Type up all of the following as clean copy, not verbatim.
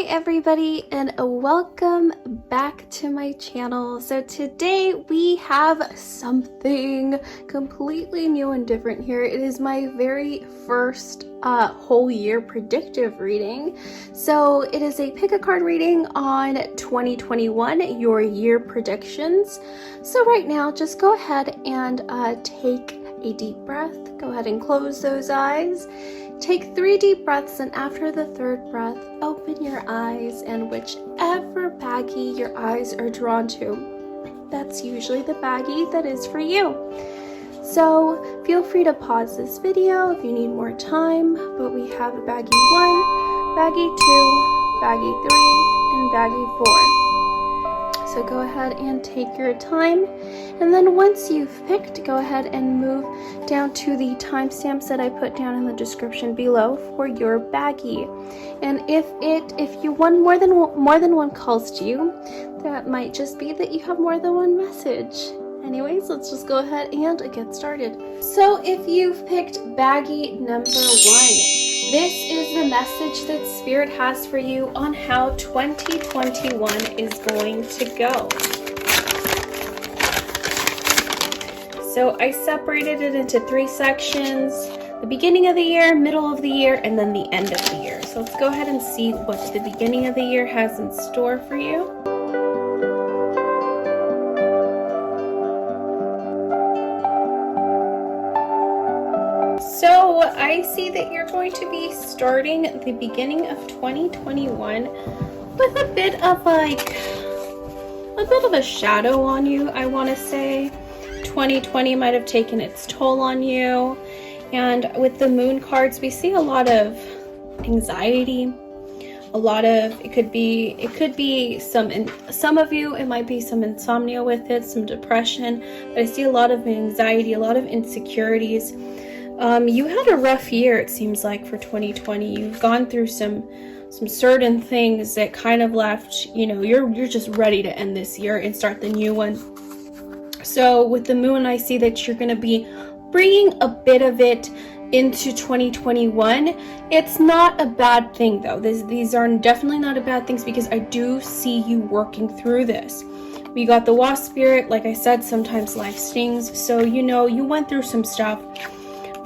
everybody, and welcome back to my channel. So today we have something completely new and different here. It is my very first whole year predictive reading. So it is a pick a card reading on 2021, your year predictions. So right now, just go ahead and take a deep breath. Go ahead and close those eyes. Take 3 deep breaths, and after the 3rd breath, open your eyes, and whichever baggie your eyes are drawn to, that's usually the baggie that is for you. So feel free to pause this video if you need more time, but we have a baggie 1, baggie 2, baggie 3, and baggie 4. So go ahead and take your time, and then once you've picked, go ahead and move down to the timestamps that I put down in the description below for your baggie. And if you want more than one calls to you, that might just be that you have more than one message. Anyways, let's just go ahead and get started. So if you've picked baggie number 1, this is the message that Spirit has for you on how 2021 is going to go. So I separated it into 3 sections: the beginning of the year, middle of the year, and then the end of the year. So let's go ahead and see what the beginning of the year has in store for you. So I see that you're going to be starting the beginning of 2021 with a bit of a shadow on you, I want to say. 2020 might have taken its toll on you, and with the moon cards we see a lot of anxiety, it could be some of you, it might be some insomnia with it, some depression, but I see a lot of anxiety, a lot of insecurities. You had a rough year, it seems like, for 2020. You've gone through some certain things that kind of left, you're just ready to end this year and start the new one. So with the moon, I see that you're going to be bringing a bit of it into 2021. It's not a bad thing, though. These are definitely not a bad things, because I do see you working through this. We got the wasp spirit. Like I said, sometimes life stings. So, you went through some stuff.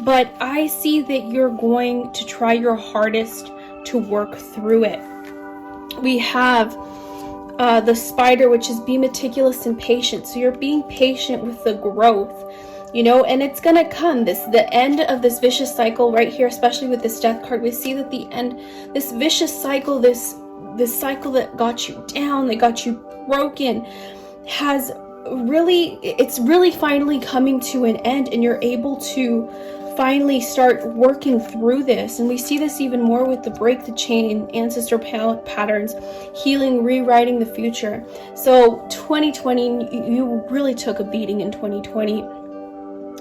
But I see that you're going to try your hardest to work through it. We have the spider, which is be meticulous and patient. So you're being patient with the growth, and it's going to come. The end of this vicious cycle right here, especially with this death card, we see that the end, this vicious cycle, this cycle that got you down, that got you broken, it's really finally coming to an end, and you're able to finally start working through this. And we see this even more with the break the chain, ancestor patterns, healing, rewriting the future. So 2020, you really took a beating in 2020.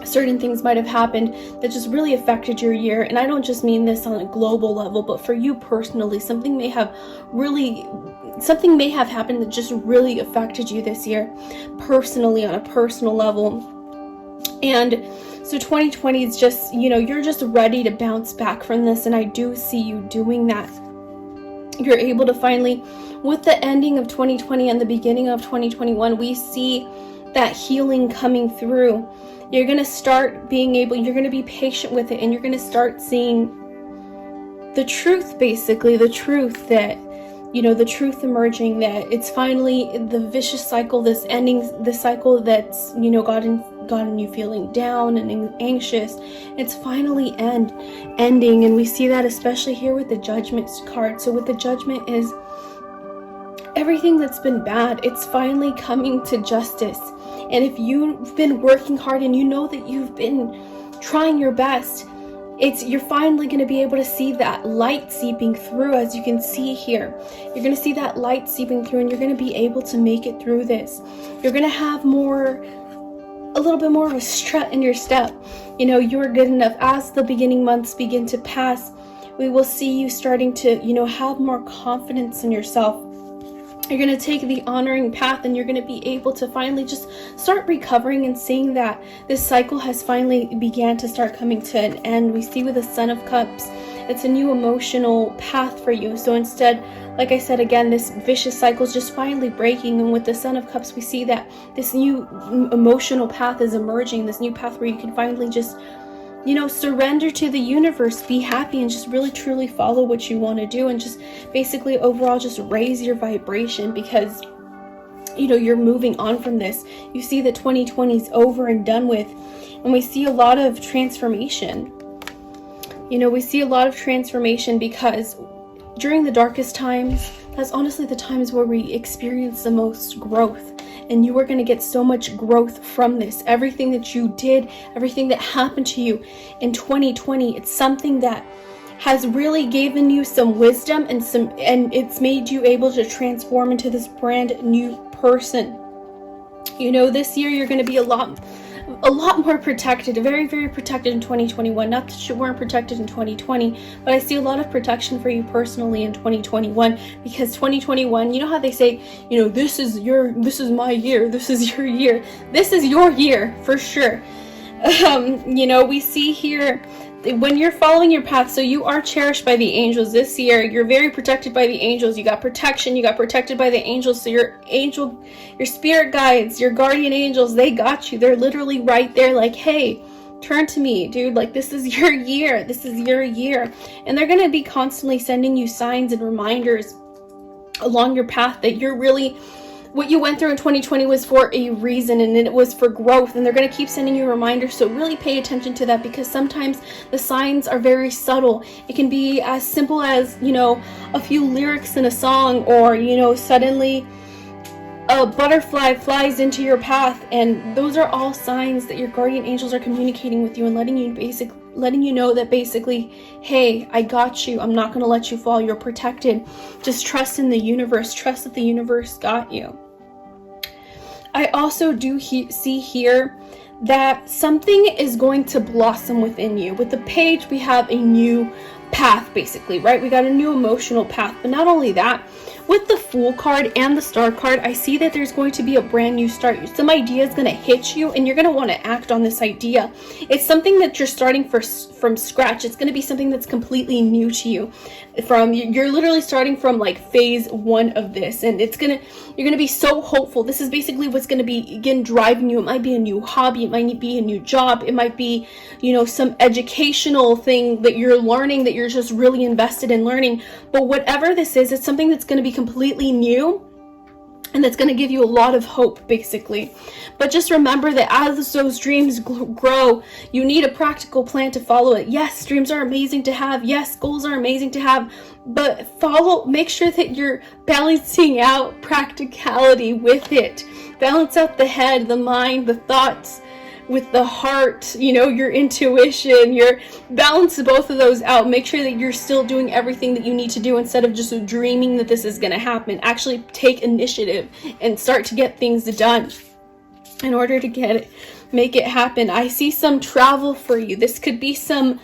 Certain things might have happened that just really affected your year, and I don't just mean this on a global level, but for you personally, something may have happened that just really affected you this year personally, on a personal level. And so 2020 is just, you're just ready to bounce back from this, and I do see you doing that. You're able to finally, with the ending of 2020 and the beginning of 2021, we see that healing coming through. You're going to start you're going to be patient with it, and you're going to start seeing the truth, basically, the truth that, the truth emerging, that it's finally the vicious cycle, this ending, the cycle that's, gotten you feeling down and anxious. It's finally ending, and we see that especially here with the Judgment card. So with the Judgment is everything that's been bad, it's finally coming to justice. And if you've been working hard and you know that you've been trying your best, you're finally going to be able to see that light seeping through. As you can see here, you're going to see that light seeping through, and you're going to be able to make it through this. You're going to have a little bit more of a strut in your step. You're good enough. As the beginning months begin to pass, we will see you starting to, have more confidence in yourself. You're going to take the honoring path, and you're going to be able to finally just start recovering and seeing that this cycle has finally began to start coming to an end. We see with the Son of Cups It's a new emotional path for you. So instead, like I said, again, this vicious cycle is just finally breaking. And with the Son of Cups, we see that this new emotional path is emerging, this new path where you can finally just, surrender to the universe, be happy, and just really truly follow what you want to do, and just basically overall just raise your vibration, because you're moving on from this. You see that 2020 is over and done with, and we see a lot of transformation. We see a lot of transformation because during the darkest times, that's honestly the times where we experience the most growth. And you are going to get so much growth from this. Everything that you did, everything that happened to you in 2020, it's something that has really given you some wisdom and it's made you able to transform into this brand new person. This year you're going to be a lot more protected, very, very protected in 2021. Not that you weren't protected in 2020, but I see a lot of protection for you personally in 2021, because 2021, you know how they say, this is my year, this is your year. This is your year for sure. We see here when you're following your path, so you are cherished by the angels this year. You're very protected by the angels. You got protection. You got protected by the angels. So your spirit guides, your guardian angels, they got you. They're literally right there like, hey, turn to me, dude. Like, this is your year. This is your year. And they're going to be constantly sending you signs and reminders along your path that you're really, what you went through in 2020 was for a reason, and it was for growth, and they're going to keep sending you reminders. So really pay attention to that, because sometimes the signs are very subtle. It can be as simple as, a few lyrics in a song, or, suddenly a butterfly flies into your path, and those are all signs that your guardian angels are communicating with you and letting you know that basically, hey, I got you. I'm not going to let you fall. You're protected. Just trust in the universe. Trust that the universe got you. I also do see here that something is going to blossom within you. With the page, we have a new path, basically, right? We got a new emotional path. But not only that, with the Fool card and the Star card, I see that there's going to be a brand new start. Some idea is going to hit you, and you're going to want to act on this idea. It's something that you're starting from scratch. It's going to be something that's completely new to you. You're literally starting from like phase 1 of this, and you're going to be so hopeful. This is basically what's going to begin driving you. It might be a new hobby. It might be a new job. It might be, some educational thing that you're learning, that you're just really invested in learning. But whatever this is, it's something that's going to be completely new, and that's going to give you a lot of hope, basically. But just remember that as those dreams grow, you need a practical plan to follow it. Yes, dreams are amazing to have. Yes, goals are amazing to have. But make sure that you're balancing out practicality with it. Balance out the head, the mind, the thoughts with the heart, your intuition, balance both of those out. Make sure that you're still doing everything that you need to do instead of just dreaming that this is going to happen. Actually take initiative and start to get things done in order to make it happen. I see some travel for you. This could be some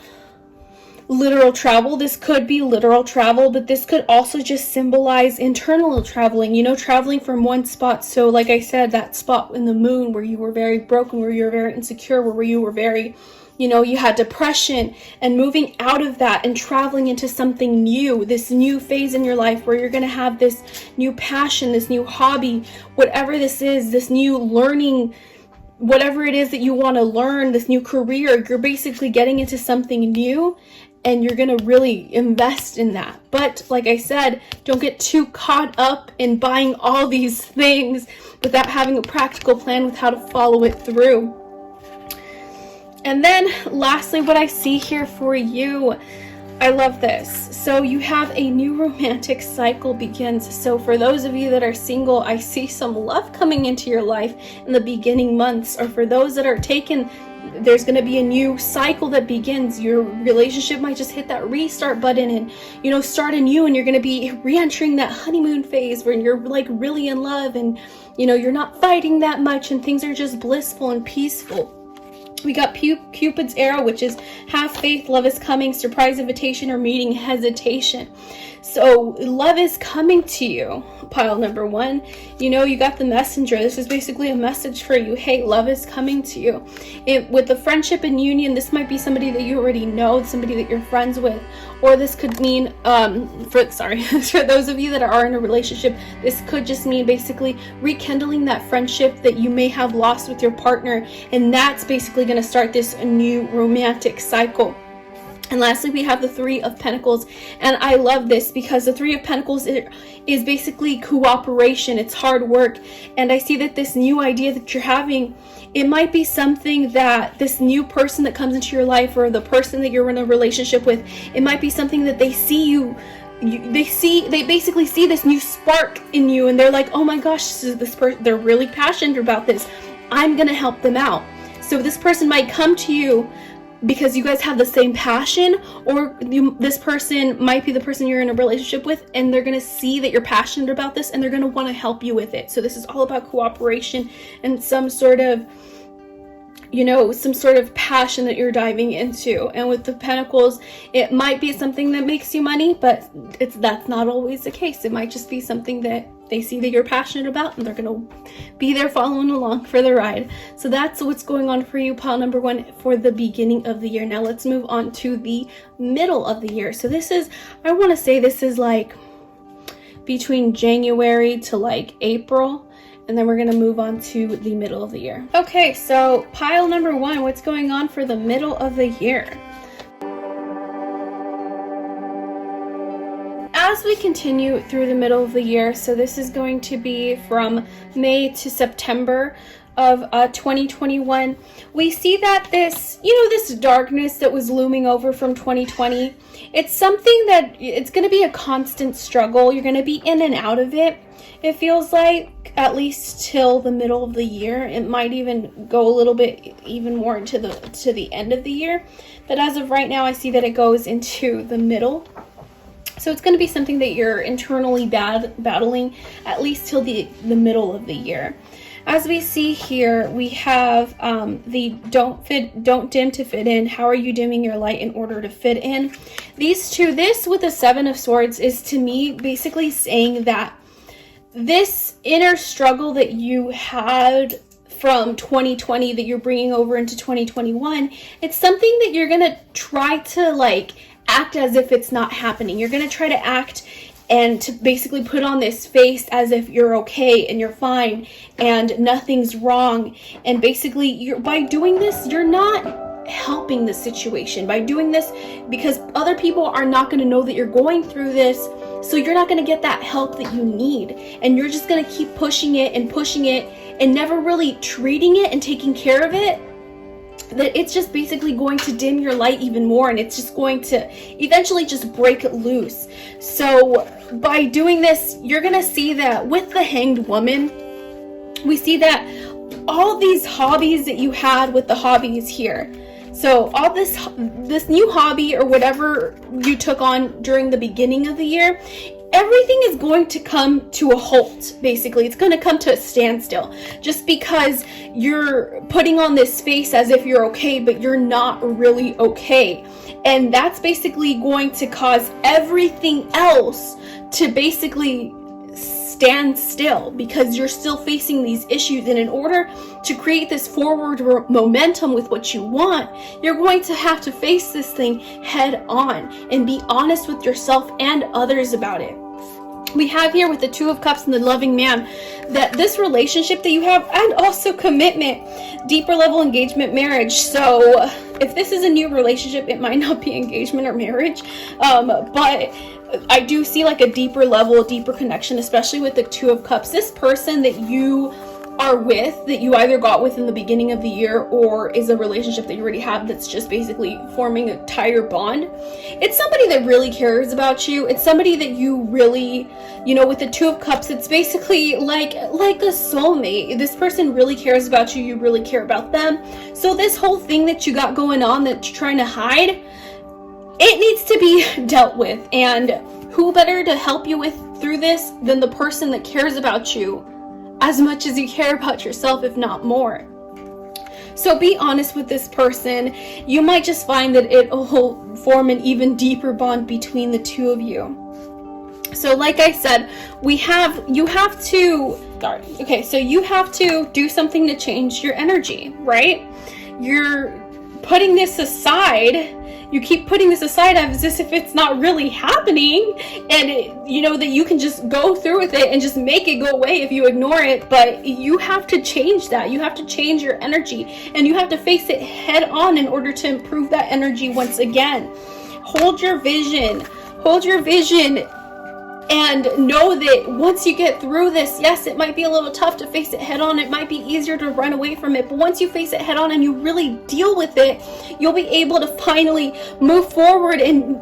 literal travel. This could be literal travel, but this could also just symbolize internal traveling, traveling from one spot. So like I said, that spot in the moon where you were very broken, where you were very insecure, where you were very, you had depression, and moving out of that and traveling into something new, this new phase in your life where you're going to have this new passion, this new hobby, whatever this is, this new learning, whatever it is that you want to learn, this new career. You're basically getting into something new, and you're going to really invest in that. But like I said, don't get too caught up in buying all these things without having a practical plan with how to follow it through. And then lastly, what I see here for you, I love this. So you have a new romantic cycle begins. So for those of you that are single, I see some love coming into your life in the beginning months. Or for those that are taken, there's going to be a new cycle that begins. Your relationship might just hit that restart button and, start anew, and you're going to be re-entering that honeymoon phase where you're like really in love, and, you're not fighting that much, and things are just blissful and peaceful. We got Cupid's arrow, which is have faith, love is coming, surprise invitation, or meeting hesitation. So love is coming to you, pile number one. You know, you got the messenger. This is basically a message for you. Hey, love is coming to you. With the friendship and union, this might be somebody that you already know, somebody that you're friends with, or this could mean, for those of you that are in a relationship, this could just mean basically rekindling that friendship that you may have lost with your partner, and that's basically going to start this new romantic cycle. And lastly, we have the Three of Pentacles. And I love this because the Three of Pentacles is basically cooperation. It's hard work. And I see that this new idea that you're having, it might be something that this new person that comes into your life, or the person that you're in a relationship with, it might be something that they see they basically see this new spark in you, and they're like, oh my gosh, this person, they're really passionate about this. I'm going to help them out. So this person might come to you because you guys have the same passion, or this person might be the person you're in a relationship with, and they're going to see that you're passionate about this, and they're going to want to help you with it. So this is all about cooperation and some sort of, you know, some sort of passion that you're diving into. And with the Pentacles, it might be something that makes you money, but that's not always the case. It might just be something that they see that you're passionate about, and they're going to be there following along for the ride. So that's what's going on for you, pile number one, for the beginning of the year. Now let's move on to the middle of the year. So this is, I want to say this is like between January to like April, and then we're going to move on to the middle of the year. Okay, so pile number one, what's going on for the middle of the year? As we continue through the middle of the year, so this is going to be from May to September of 2021, we see that this, you know, this darkness that was looming over from 2020, it's something that it's going to be a constant struggle. You're going to be in and out of it. It feels like, at least till the middle of the year. It might even go a little bit even more to the end of the year. But as of right now, I see that it goes into the middle. So it's going to be something that you're internally battling at least till the middle of the year. As we see here, we have the don't dim to fit in. How are you dimming your light in order to fit in? These two, this with the Seven of Swords is to me basically saying that this inner struggle that you had from 2020 that you're bringing over into 2021, it's something that you're going to try to like act as if it's not happening. You're going to try to act and to basically put on this face as if you're okay and you're fine and nothing's wrong. And basically, by doing this, you're not helping the situation. By doing this, because other people are not going to know that you're going through this, so you're not going to get that help that you need. And you're just going to keep pushing it and never really treating it and taking care of it. That it's just basically going to dim your light even more, and it's just going to eventually just break it loose. So by doing this, you're gonna see that with the Hanged Woman, we see that all these hobbies that you had with the hobbies here, so all this new hobby or whatever you took on during the beginning of the year, everything is going to come to a halt. Basically, it's going to come to a standstill just because you're putting on this face as if you're okay, but you're not really okay. And that's basically going to cause everything else to basically stand still because you're still facing these issues. And in order to create this forward momentum with what you want, you're going to have to face this thing head on and be honest with yourself and others about it. We have here with the Two of Cups and the Loving Man that this relationship that you have, and also commitment, deeper level engagement, marriage. So if this is a new relationship, it might not be engagement or marriage, but I do see like a deeper level, deeper connection, especially with the Two of Cups. This person that you are with, that you either got with in the beginning of the year or is a relationship that you already have that's just basically forming a tighter bond. It's somebody that really cares about you. It's somebody that you really, you know, with the Two of Cups, it's basically like a soulmate. This person really cares about you. You really care about them. So this whole thing that you got going on that you're trying to hide, it needs to be dealt with. And who better to help you with through this than the person that cares about you as much as you care about yourself, if not more. So be honest with this person. You might just find that it will form an even deeper bond between the two of you. So like I said, you have to do something to change your energy, right? You're putting this aside. You keep putting this aside as if it's not really happening, and that you can just go through with it and just make it go away if you ignore it. But you have to change that. You have to change your energy, and you have to face it head on in order to improve that energy once again. Hold your vision. And know that once you get through this, yes, it might be a little tough to face it head on. It might be easier to run away from it. But once you face it head on and you really deal with it, you'll be able to finally move forward and,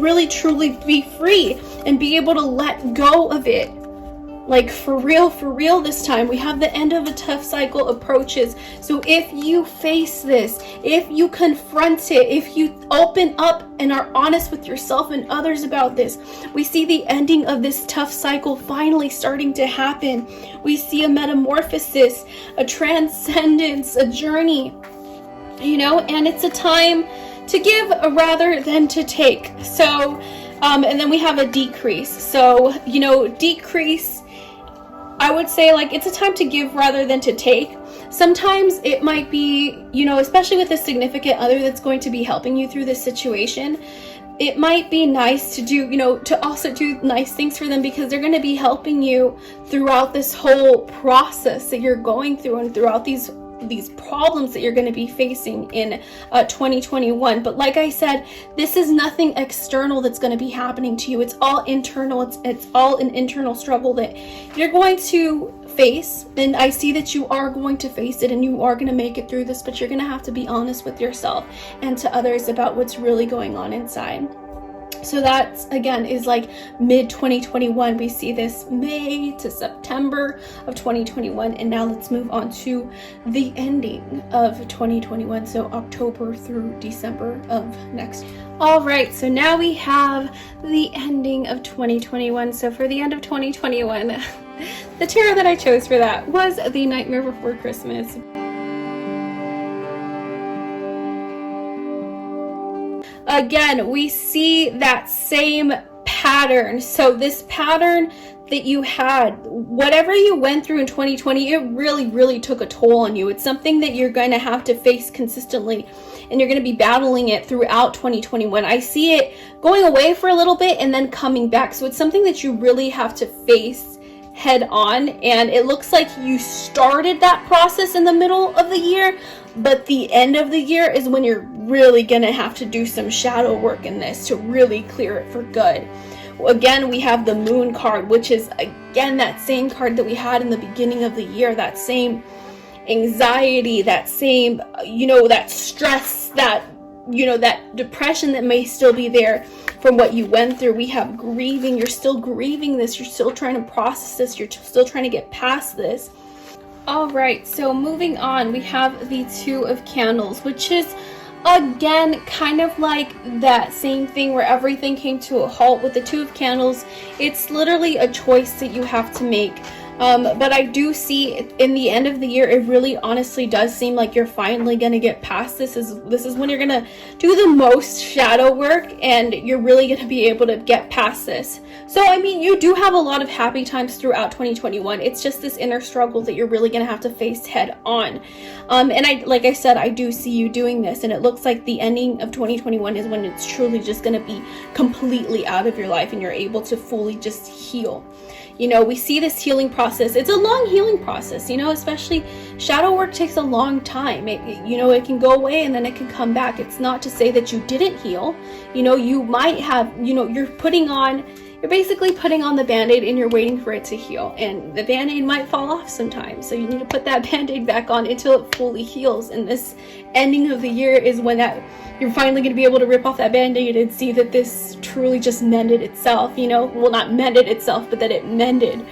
really truly be free and be able to let go of it. Like for real this time. We have the end of a tough cycle approaches. So if you face this, if you confront it, if you open up and are honest with yourself and others about this, we see the ending of this tough cycle finally starting to happen. We see a metamorphosis, a transcendence, a journey, and it's a time to give rather than to take. So, and then we have a decrease. So, decrease, I would say, it's a time to give rather than to take. Sometimes it might be, especially with a significant other that's going to be helping you through this situation, it might be nice to do, to also do nice things for them, because they're going to be helping you throughout this whole process that you're going through and throughout these problems that you're going to be facing in 2021. But like I said, this is nothing external that's going to be happening to you. It's all internal. It's all an internal struggle that you're going to face, and I see that you are going to face it and you are going to make it through this, but you're going to have to be honest with yourself and to others about what's really going on inside. So that, again, is like mid 2021. We see this May to September of 2021. And now let's move on to the ending of 2021. So October through December of next year. All right. So now we have the ending of 2021. So for the end of 2021, the tarot that I chose for that was the Nightmare Before Christmas. Again, we see that same pattern. So this pattern that you had, whatever you went through in 2020, it really took a toll on you. It's something that you're going to have to face consistently, and you're going to be battling it throughout 2021. I see it going away for a little bit and then coming back. So it's something that you really have to face head on. And it looks like you started that process in the middle of the year, but the end of the year is when you're really going to have to do some shadow work in this to really clear it for good. Again, we have the Moon card, which is, again, that same card that we had in the beginning of the year, that same anxiety, that same, that stress, that, that depression that may still be there from what you went through. We have grieving. You're still grieving this. You're still trying to process this. You're still trying to get past this. All right, so moving on, we have the Two of Candles, which is, again, kind of like that same thing where everything came to a halt. With the Two of Candles, it's literally a choice that you have to make. But I do see in the end of the year, it really honestly does seem like you're finally going to get past this. This is when you're going to do the most shadow work, and you're really going to be able to get past this. So, I mean, you do have a lot of happy times throughout 2021. It's just this inner struggle that you're really going to have to face head on. And like I said, I do see you doing this, and it looks like the ending of 2021 is when it's truly just going to be completely out of your life and you're able to fully just heal. We see this healing process. It's a long healing process, especially shadow work takes a long time. It can go away and then it can come back. It's not to say that you didn't heal. You might have, you're basically putting on the Band-Aid and you're waiting for it to heal. And the Band-Aid might fall off sometimes. So you need to put that Band-Aid back on until it fully heals. And this ending of the year is when you're finally going to be able to rip off that Band-Aid and see that this truly just mended itself, well, not mended itself, but that it mended.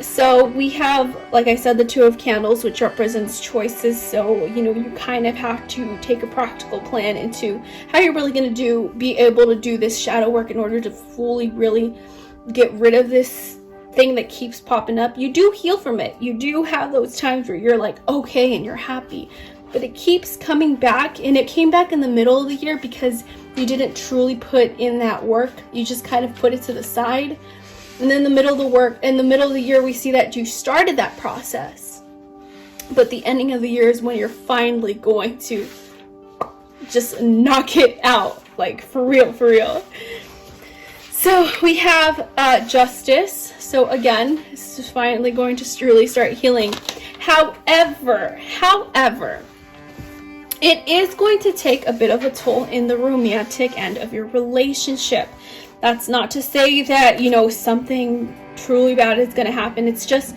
So we have, like I said, the Two of Candles, which represents choices. So, you kind of have to take a practical plan into how you're really going to be able to do this shadow work in order to fully really get rid of this thing that keeps popping up. You do heal from it. You do have those times where you're like, okay, and you're happy. But it keeps coming back, and it came back in the middle of the year because You didn't truly put in that work. You just kind of put it to the side. And then in the middle of the year, we see that you started that process. But the ending of the year is when you're finally going to just knock it out, like for real, for real. So we have justice. So again, this is finally going to really start healing. However, it is going to take a bit of a toll in the romantic end of your relationship. That's not to say that, you know, something truly bad is going to happen. It's just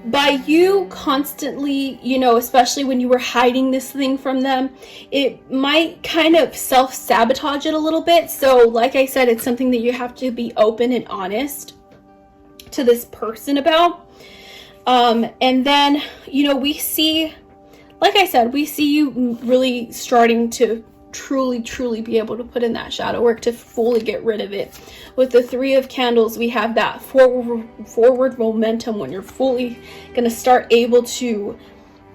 by you constantly, you know, especially when you were hiding this thing from them, it might kind of self-sabotage it a little bit. So like I said, it's something that you have to be open and honest to this person about. And then, you know, we see, like I said, we see you really starting to truly be able to put in that shadow work to fully get rid of it. With the 3 of Candles, we have that forward momentum when you're fully going to start able to,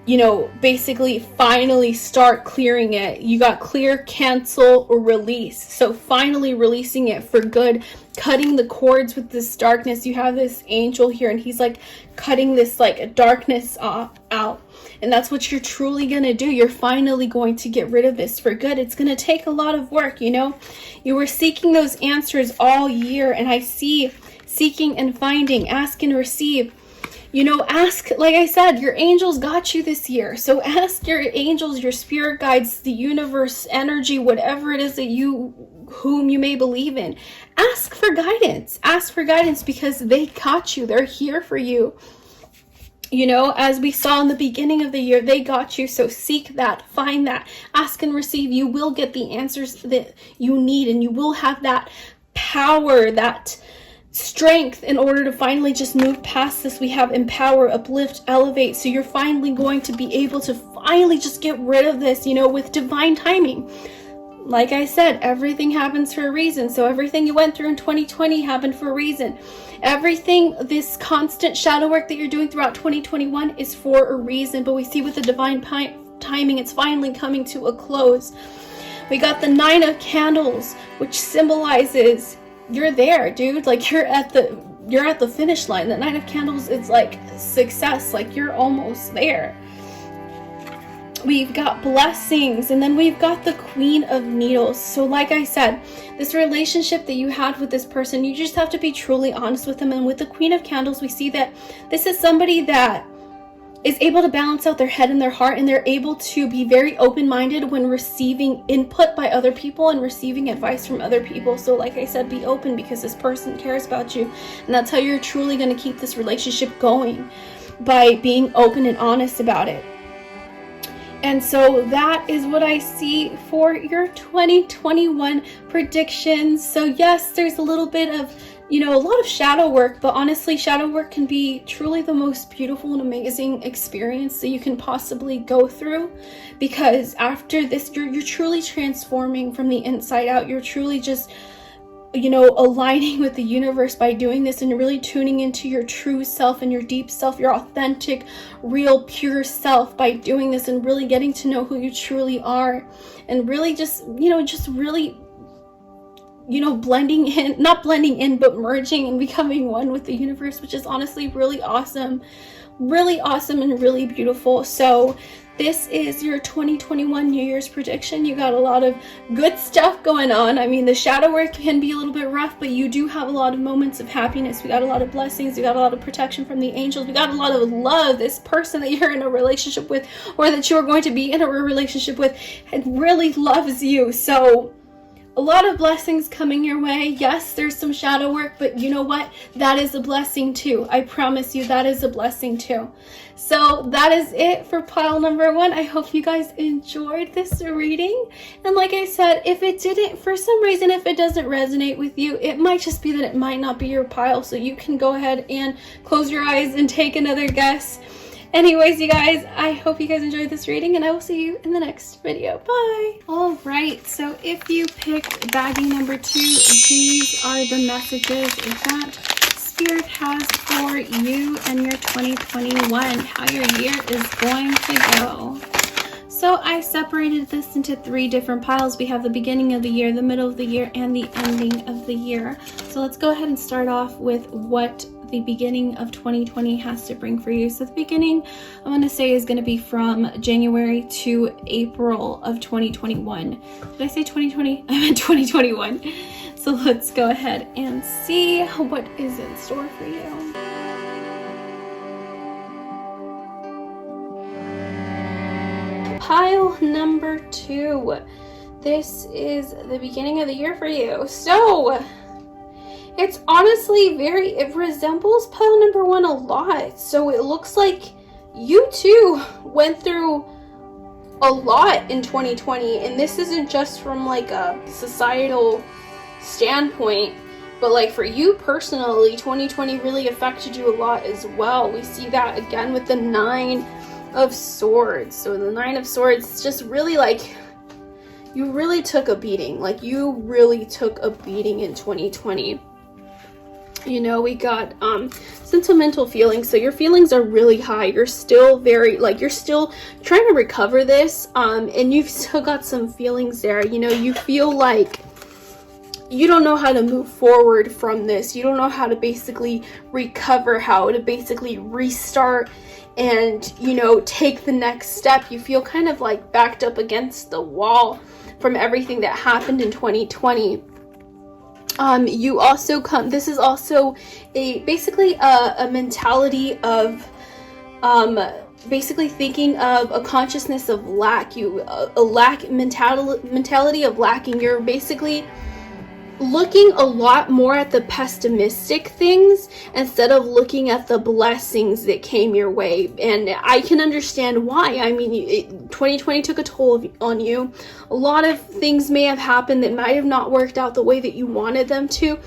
you know, basically finally start clearing it. You got clear, cancel, or release. So finally releasing it for good, cutting the cords with this darkness. You have this angel here, and he's like cutting this like darkness out. And that's what you're truly going to do. You're finally going to get rid of this for good. It's going to take a lot of work, you know. You were seeking those answers all year, and I see seeking and finding, ask and receive. You know, ask, like I said, your angels got you this year. So ask your angels, your spirit guides, the universe, energy, whatever it is that whom you may believe in. Ask for guidance. Ask for guidance because they got you. They're here for you. You know, as we saw in the beginning of the year, they got you. So seek that, find that, ask and receive. You will get the answers that you need, and you will have that power, that strength in order to finally just move past this. We have empower, uplift, elevate. So you're finally going to be able to finally just get rid of this, you know, with divine timing. Like I said, everything happens for a reason. So everything you went through in 2020 happened for a reason. Everything, this constant shadow work that you're doing throughout 2021 is for a reason. But we see with the divine timing, it's finally coming to a close. We got the 9 of Candles, which symbolizes you're there, dude. Like you're at the finish line. The 9 of Candles is like success. Like you're almost there. We've got blessings, and then we've got the Queen of Needles. So like I said, this relationship that you had with this person, you just have to be truly honest with them. And with the Queen of Candles, we see that this is somebody that is able to balance out their head and their heart, and they're able to be very open-minded when receiving input by other people and receiving advice from other people. So like I said, be open because this person cares about you, and that's how you're truly going to keep this relationship going, by being open and honest about it. And so that is what I see for your 2021 predictions. So yes, there's a little bit of, you know, a lot of shadow work, but honestly, shadow work can be truly the most beautiful and amazing experience that you can possibly go through, because after this, you're truly transforming from the inside out. You're truly just, you know, aligning with the universe by doing this, and really tuning into your true self and your deep self, your authentic, real, pure self by doing this, and really getting to know who you truly are, and really just, you know, just really, you know, blending in, not blending in, but merging and becoming one with the universe, which is honestly really awesome and really beautiful. So this is your 2021 New Year's prediction. You got a lot of good stuff going on. I mean, the shadow work can be a little bit rough, but you do have a lot of moments of happiness. We got a lot of blessings. We got a lot of protection from the angels. We got a lot of love. This person that you're in a relationship with, or that you're going to be in a relationship with, really loves you. So a lot of blessings coming your way. Yes, there's some shadow work, but you know what? That is a blessing too. I promise you, that is a blessing too. So that is it for pile number 1. I hope you guys enjoyed this reading. And like I said, if it didn't, for some reason, if it doesn't resonate with you, it might just be that it might not be your pile. So you can go ahead and close your eyes and take another guess. Anyways, you guys, I hope you guys enjoyed this reading, and I will see you in the next video. Bye! Alright, so if you picked bagging number 2, these are the messages that Spirit has for you and your 2021, how your year is going to go. So I separated this into 3 different piles. We have the beginning of the year, the middle of the year, and the ending of the year. So let's go ahead and start off with what the beginning of 2020 has to bring for you. So the beginning, I'm going to say, is going to be from January to April of 2021. Did I say 2020? I meant 2021. So let's go ahead and see what is in store for you. Pile number 2. This is the beginning of the year for you. So it's honestly it resembles pile number 1 a lot. So it looks like you too went through a lot in 2020, and this isn't just from like a societal standpoint, but like for you personally, 2020 really affected you a lot as well. We see that again with the 9 of Swords. So the 9 of Swords, it's just really like you really took a beating. Like you really took a beating in 2020. You know, we got sentimental feelings. So your feelings are really high. You're still you're still trying to recover this, and you've still got some feelings there. You know, you feel like you don't know how to move forward from this. You don't know how to basically recover, how to basically restart and, you know, take the next step. You feel kind of like backed up against the wall from everything that happened in 2020. You also this is also basically a mentality of basically thinking of a consciousness of lack. A lack mentality of lacking. You're basically looking a lot more at the pessimistic things instead of looking at the blessings that came your way. And I can understand why. I mean, 2020 took a toll on you. A lot of things may have happened that might have not worked out the way that you wanted them to.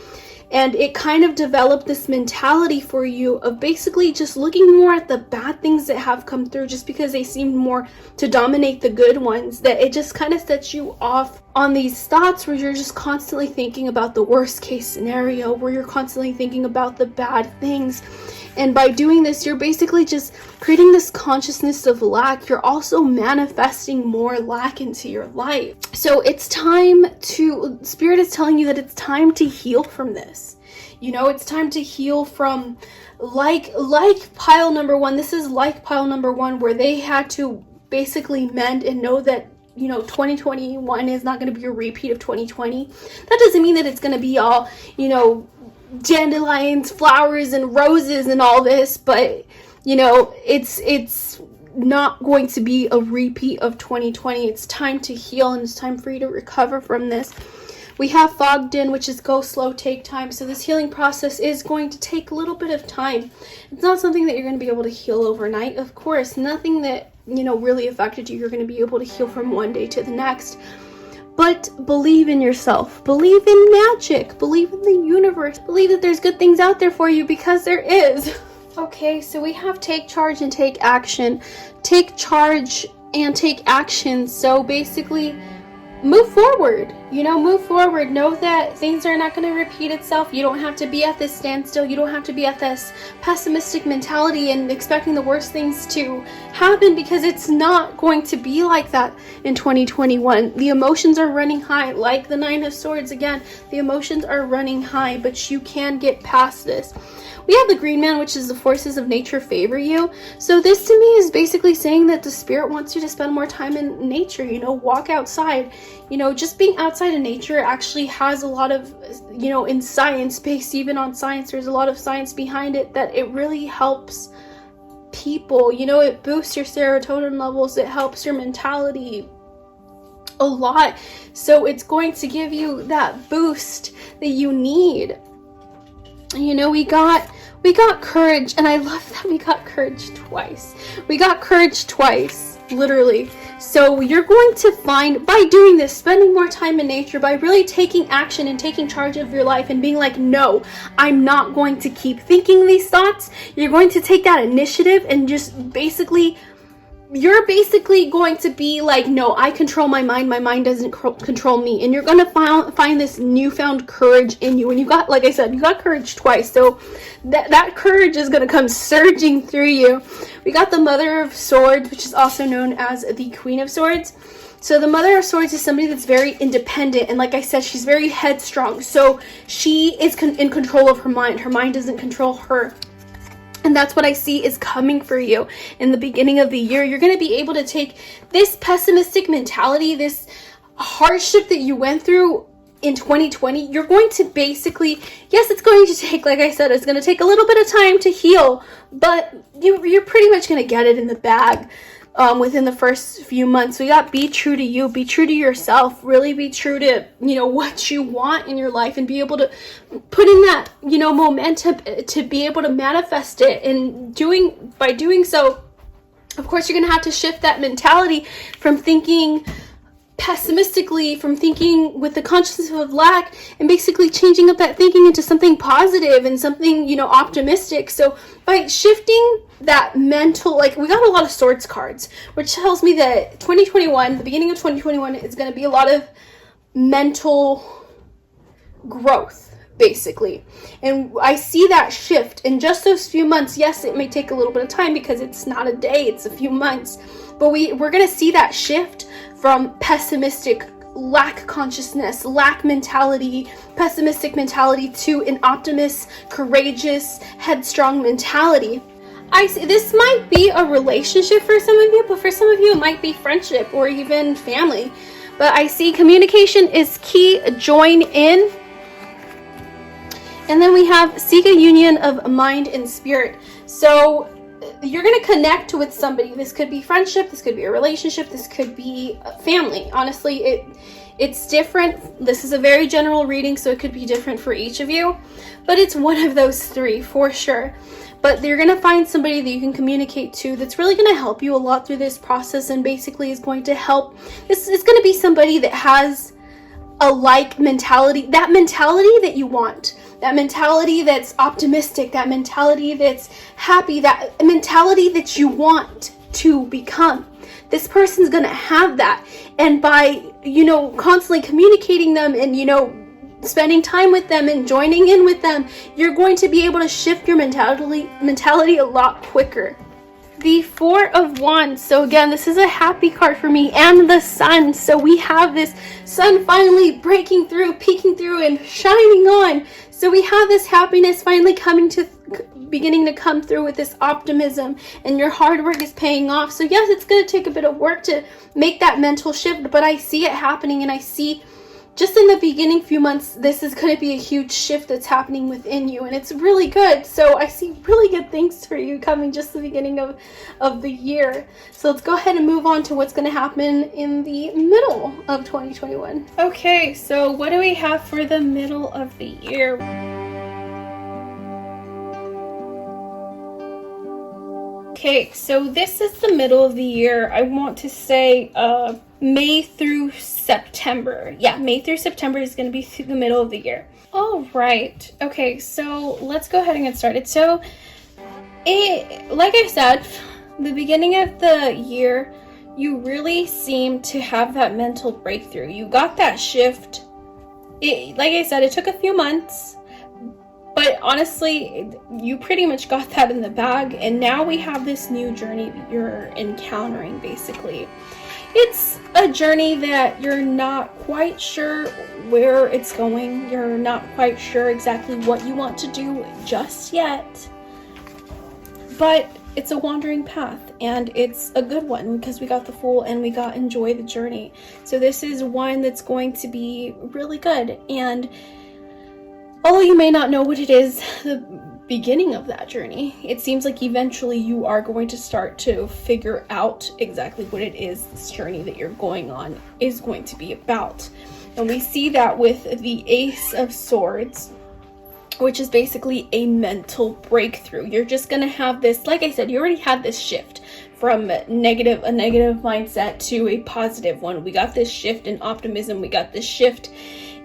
And it kind of developed this mentality for you of basically just looking more at the bad things that have come through just because they seemed more to dominate the good ones, that it just kind of sets you off on these thoughts where you're just constantly thinking about the worst case scenario, where you're constantly thinking about the bad things. And by doing this, you're basically just creating this consciousness of lack. You're also manifesting more lack into your life. So it's time Spirit is telling you that it's time to heal from this. You know, it's time to heal from like pile number 1. This is like pile number 1, where they had to basically mend and know that, you know, 2021 is not going to be a repeat of 2020. That doesn't mean that it's going to be all, you know, dandelions, flowers, and roses and all this, but you know, it's not going to be a repeat of 2020. It's time to heal, and it's time for you to recover from this. We have fogged in, which is go slow, take time. So this healing process is going to take a little bit of time. It's not something that you're going to be able to heal overnight. Of course, nothing that, you know, really affected you, you're going to be able to heal from one day to the next. But believe in yourself, believe in magic, believe in the universe, believe that there's good things out there for you, because there is. Okay, so we have take charge and take action. Take charge and take action. So basically, move forward. You know, move forward. Know that things are not going to repeat itself. You don't have to be at this standstill. You don't have to be at this pessimistic mentality and expecting the worst things to happen, because it's not going to be like that in 2021. The emotions are running high, like the 9 of Swords again. The emotions are running high, but you can get past this. We have the Green Man, which is the forces of nature favor you. So this to me is basically saying that the Spirit wants you to spend more time in nature, you know, walk outside. You know, just being outside of nature actually has a lot of, you know, in science, based even on science, there's a lot of science behind it, that it really helps people. You know, it boosts your serotonin levels, it helps your mentality a lot. So it's going to give you that boost that you need. You know, we got courage, and I love that we got courage twice. We got courage twice, literally. So you're going to find, by doing this, spending more time in nature, by really taking action and taking charge of your life and being like, no, I'm not going to keep thinking these thoughts. You're going to take that initiative and just basically you're basically going to be like, no, I control my mind doesn't control me. And you're going to find this newfound courage in you. And you got, like I said, you got courage twice. So that courage is going to come surging through you. We got the Mother of Swords, which is also known as the Queen of Swords. So the Mother of Swords is somebody that's very independent. And like I said, she's very headstrong. So she is in control of her mind. Her mind doesn't control her. And that's what I see is coming for you in the beginning of the year. You're going to be able to take this pessimistic mentality, this hardship that you went through in 2020. You're going to basically, yes, it's going to take, like I said, it's going to take a little bit of time to heal, but you're pretty much going to get it in the bag within the first few months. We got be true to you, be true to yourself, really be true to, what you want in your life, and be able to put in that, momentum to be able to manifest it. And by doing so, of course, you're going to have to shift that mentality from thinking pessimistically, from thinking with the consciousness of lack, and basically changing up that thinking into something positive and something, optimistic. So by shifting that mental, like, we got a lot of swords cards, which tells me that 2021, the beginning of 2021, is going to be a lot of mental growth, basically. And I see that shift in just those few months. Yes, it may take a little bit of time because it's not a day, it's a few months, but we're going to see that shift from pessimistic, lack consciousness, lack mentality, pessimistic mentality, to an optimist, courageous, headstrong mentality. I see this might be a relationship for some of you, but for some of you it might be friendship or even family. But I see communication is key. Join in. And then we have seek a union of mind and spirit. So you're going to connect with somebody. This could be friendship, this could be a relationship, this could be family. Honestly, it's different. This is a very general reading, so it could be different for each of you, but it's one of those three for sure. But you're going to find somebody that you can communicate to that's really going to help you a lot through this process, and basically is going to help. This is going to be somebody that has a like mentality, that mentality that you want, that mentality that's optimistic, that mentality that's happy, that mentality that you want to become. This person's going to have that. And by, constantly communicating them and, spending time with them and joining in with them, you're going to be able to shift your mentality a lot quicker. The Four of Wands. So again, this is a happy card for me, and the Sun. So we have this sun finally breaking through, peeking through, and shining on. So we have this happiness finally beginning to come through with this optimism, and your hard work is paying off. So yes, it's going to take a bit of work to make that mental shift, but I see it happening, and I see just in the beginning few months, this is going to be a huge shift that's happening within you, and it's really good. So I see really good things for you coming just the beginning of the year. So let's go ahead and move on to what's going to happen in the middle of 2021. Okay, so what do we have for the middle of the year? Okay, so this is the middle of the year. I want to say May through September. Yeah, May through September is going to be through the middle of the year. All right. Okay, so let's go ahead and get started. So, like I said, the beginning of the year, you really seem to have that mental breakthrough. You got that shift. Like I said, it took a few months. But honestly, you pretty much got that in the bag, and now we have this new journey that you're encountering, basically. It's a journey that you're not quite sure where it's going. You're not quite sure exactly what you want to do just yet. But it's a wandering path, and it's a good one because we got the Fool and we got enjoy the journey. So this is one that's going to be really good, and although you may not know what it is, the beginning of that journey, it seems like eventually you are going to start to figure out exactly what it is this journey that you're going on is going to be about. And we see that with the Ace of Swords, which is basically a mental breakthrough. You're just going to have this, like I said, you already had this shift from a negative mindset to a positive one. We got this shift in optimism. We got this shift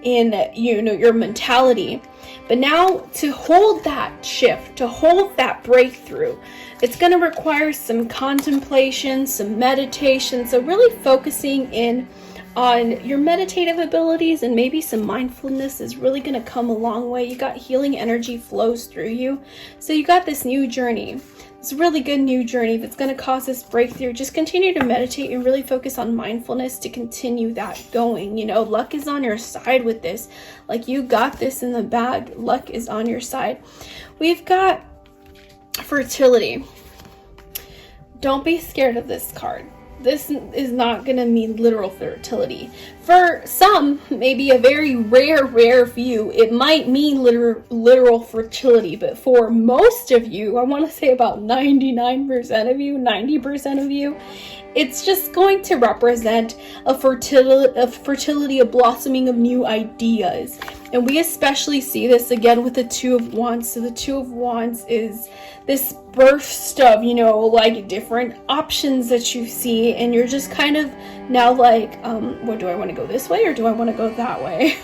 in, your mentality. But now to hold that shift, to hold that breakthrough, it's going to require some contemplation, some meditation. So really focusing in on your meditative abilities and maybe some mindfulness is really going to come a long way. You got healing energy flows through you. So you got this new journey. It's a really good new journey that's going to cause this breakthrough. Just continue to meditate and really focus on mindfulness to continue that going. You know, luck is on your side with this. Like, you got this in the bag. Luck is on your side. We've got fertility. Don't be scared of this card. This is not going to mean literal fertility. For some, maybe a very rare few, it might mean literal fertility. But for most of you, I want to say about 99% of you, 90% of you, it's just going to represent a fertility, a blossoming of new ideas. And we especially see this again with the Two of Wands. So the Two of Wands is this burst of, you know, like different options that you see, and you're just kind of now like, what do I want to go this way or do I want to go that way?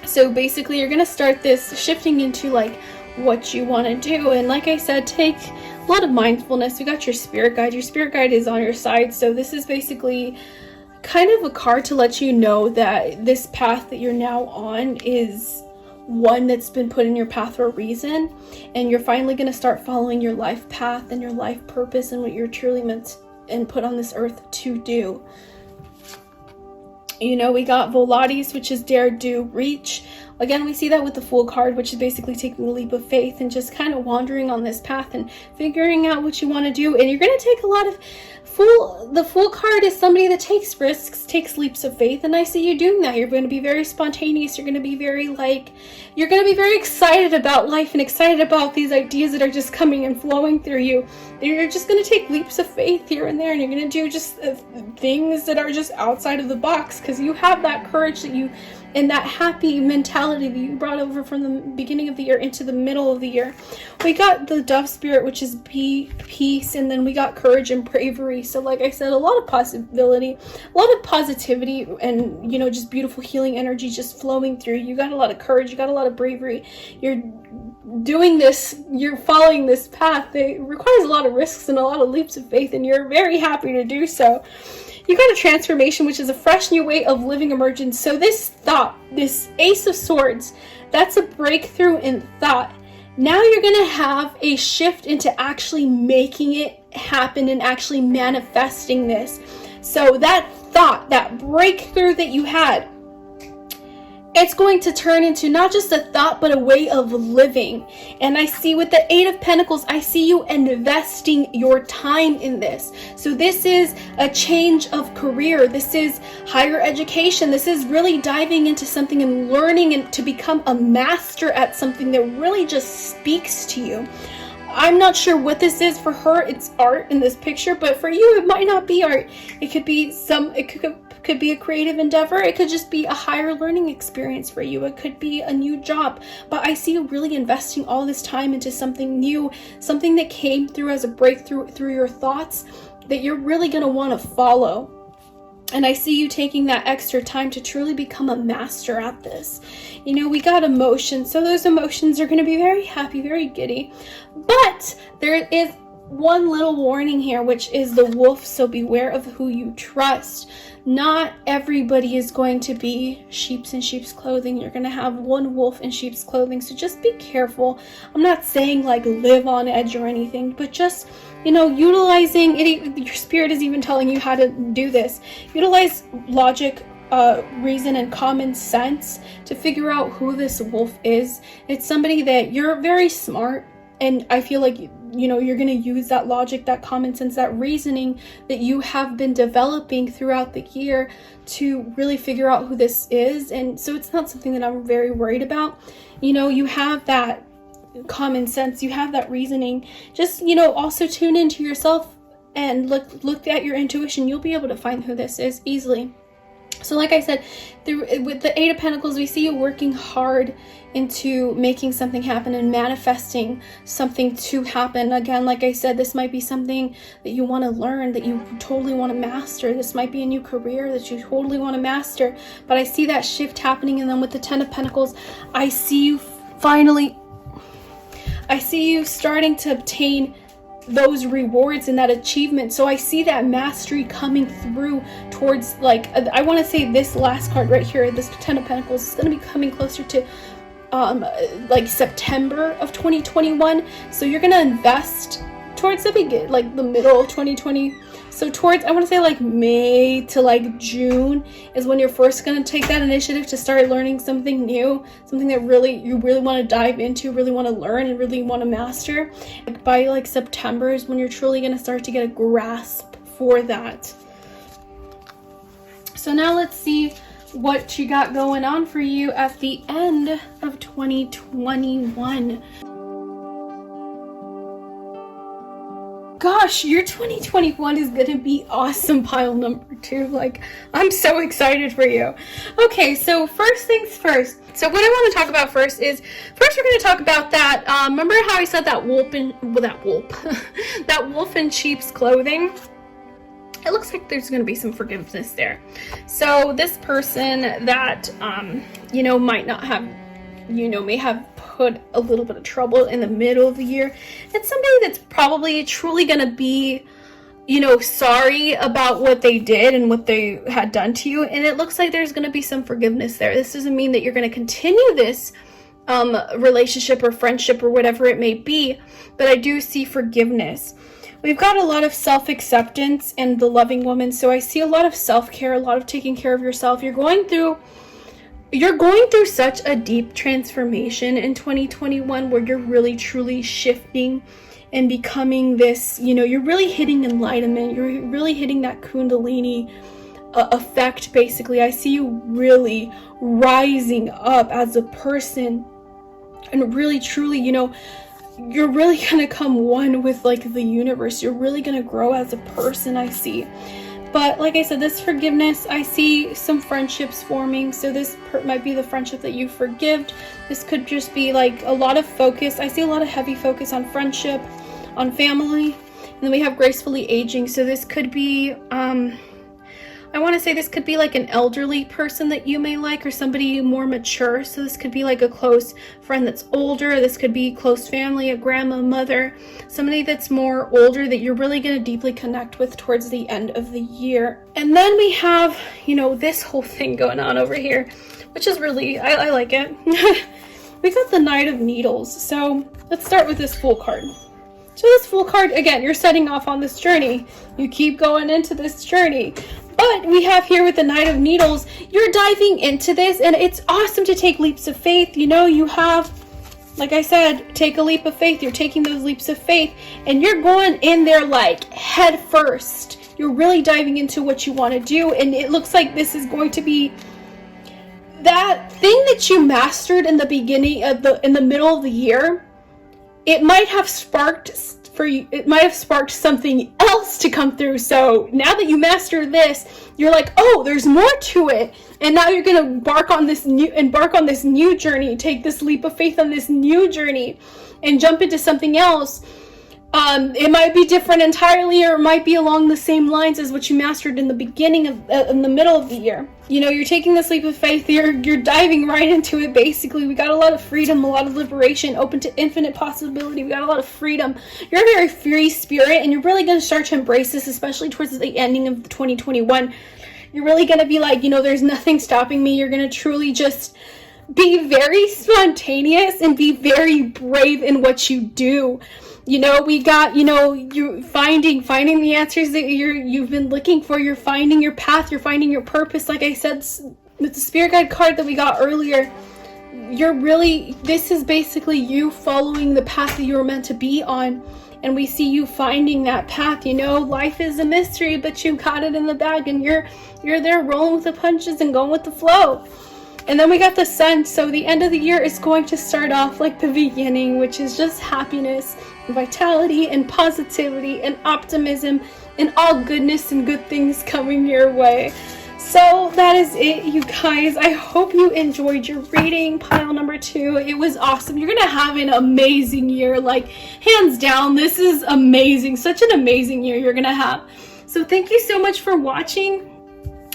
So basically you're going to start this shifting into like what you want to do. And like I said, take a lot of mindfulness. You got your spirit guide. Your spirit guide is on your side. So this is basically kind of a card to let you know that this path that you're now on is one that's been put in your path for a reason, and you're finally going to start following your life path and your life purpose and what you're truly meant and put on this earth to do. You know, we got Volatis, which is dare, do, reach. Again, we see that with the Fool card, which is basically taking a leap of faith and just kind of wandering on this path and figuring out what you want to do. And you're going to take a lot of the Fool card is somebody that takes risks, takes leaps of faith, and I see you doing that. You're going to be very spontaneous. You're going to be very you're going to be very excited about life and excited about these ideas that are just coming and flowing through you. You're just going to take leaps of faith here and there, and you're going to do just things that are just outside of the box, because you have that courage that you and that happy mentality that you brought over from the beginning of the year into the middle of the year. We got the Dove Spirit, which is peace, and then we got courage and bravery. So like I said, a lot of possibility, a lot of positivity, and, you know, just beautiful healing energy just flowing through. You got a lot of courage, you got a lot of bravery. You're doing this, you're following this path. It requires a lot of risks and a lot of leaps of faith, and you're very happy to do so. You got a transformation, which is a fresh new way of living emergence. So this thought, this Ace of Swords, that's a breakthrough in thought. Now you're going to have a shift into actually making it happen and actually manifesting this. So that thought, that breakthrough that you had, it's going to turn into not just a thought, but a way of living. And I see with the Eight of Pentacles, I see you investing your time in this. So this is a change of career. This is higher education. This is really diving into something and learning and to become a master at something that really just speaks to you. I'm not sure what this is for her. It's art in this picture, but for you, it might not be art. It could be could be a creative endeavor. It could just be a higher learning experience for you. It could be a new job. But I see you really investing all this time into something new, something that came through as a breakthrough through your thoughts that you're really going to want to follow. And I see you taking that extra time to truly become a master at this. You know, we got emotions. So those emotions are going to be very happy, very giddy. But there is one little warning here, which is the wolf. So beware of who you trust. Not everybody is going to be sheeps in sheep's clothing. You're going to have one wolf in sheep's clothing. So just be careful. I'm not saying like live on edge or anything, but just, you know, utilizing it. Your spirit is even telling you how to do this. Utilize logic, reason, and common sense to figure out who this wolf is. It's somebody that you're very smart, and I feel like, you know, you're going to use that logic, that common sense, that reasoning that you have been developing throughout the year to really figure out who this is. And so it's not something that I'm very worried about. You know, you have that common sense, you have that reasoning. Just, you know, also tune into yourself and look at your intuition. You'll be able to find who this is easily. So like I said, with the Eight of Pentacles, we see you working hard into making something happen and manifesting something to happen. Again, like I said, this might be something that you want to learn, that you totally want to master. This might be a new career that you totally want to master. But I see that shift happening. And then with the Ten of Pentacles, I see you starting to obtain those rewards and that achievement. So I see that mastery coming through towards, like, I want to say this last card right here, this Ten of Pentacles, is going to be coming closer to like September of 2021. So you're going to invest towards the beginning, like the middle of 2020. So towards, I want to say like May to like June is when you're first going to take that initiative to start learning something new, something that you really want to dive into, really want to learn, and really want to master. By like September is when you're truly going to start to get a grasp for that. So now let's see what you got going on for you at the end of 2021. Gosh, your 2021 is going to be awesome, pile number 2. Like, I'm so excited for you. Okay, so first things first. So what I want to talk about first is, we're going to talk about that, remember how I said that wolf in sheep's clothing? It looks like there's going to be some forgiveness there. So this person that, might not have, may have put a little bit of trouble in the middle of the year. It's somebody that's probably truly going to be, sorry about what they did and what they had done to you. And it looks like there's going to be some forgiveness there. This doesn't mean that you're going to continue this relationship or friendship or whatever it may be, but I do see forgiveness. We've got a lot of self-acceptance and the loving woman. So I see a lot of self-care, a lot of taking care of yourself. You're going through such a deep transformation in 2021 where you're really truly shifting and becoming this, you're really hitting enlightenment. You're really hitting that Kundalini effect, basically. I see you really rising up as a person and really truly, you're really going to come one with like the universe. You're really going to grow as a person, I see. But like I said, this forgiveness, I see some friendships forming. So this might be the friendship that you forgive. This could just be like a lot of focus. I see a lot of heavy focus on friendship, on family. And then we have gracefully aging. So this could be, I want to say this could be like an elderly person that you may like, or somebody more mature. So this could be like a close friend that's older. This could be close family, a grandma, mother, somebody that's more older that you're really going to deeply connect with towards the end of the year. And then we have, this whole thing going on over here, which is really, I like it. We got the Knight of Needles. So let's start with this Fool card. So this Fool card, again, you're setting off on this journey. You keep going into this journey. But we have here with the Knight of Needles, you're diving into this, and it's awesome to take leaps of faith. You have, like I said, take a leap of faith. You're taking those leaps of faith, and you're going in there like head first. You're really diving into what you want to do, and it looks like this is going to be that thing that you mastered in the beginning of in the middle of the year. It might have sparked something else to come through. So now that you master this, you're like, oh, there's more to it. And now you're going to embark on this new journey, take this leap of faith on this new journey and jump into something else. It might be different entirely, or it might be along the same lines as what you mastered in the beginning of, in the middle of the year. You're taking this leap of faith, you're diving right into it, basically. We got a lot of freedom, a lot of liberation, open to infinite possibility. We got a lot of freedom. You're a very free spirit, and you're really going to start to embrace this, especially towards the ending of 2021. You're really going to be like, there's nothing stopping me. You're going to truly just be very spontaneous and be very brave in what you do. We got, you're finding the answers that you've been looking for. You're finding your path. You're finding your purpose. Like I said, with the Spirit Guide card that we got earlier, this is basically you following the path that you were meant to be on. And we see you finding that path. Life is a mystery, but you got it in the bag, and you're there rolling with the punches and going with the flow. And then we got the Sun. So the end of the year is going to start off like the beginning, which is just happiness, vitality, and positivity, and optimism, and all goodness and good things coming your way. So that is it, you guys. I hope you enjoyed your reading, pile number 2. It was awesome. You're gonna have an amazing year, like hands down. This is amazing. Such an amazing year you're gonna have. So thank you so much for watching.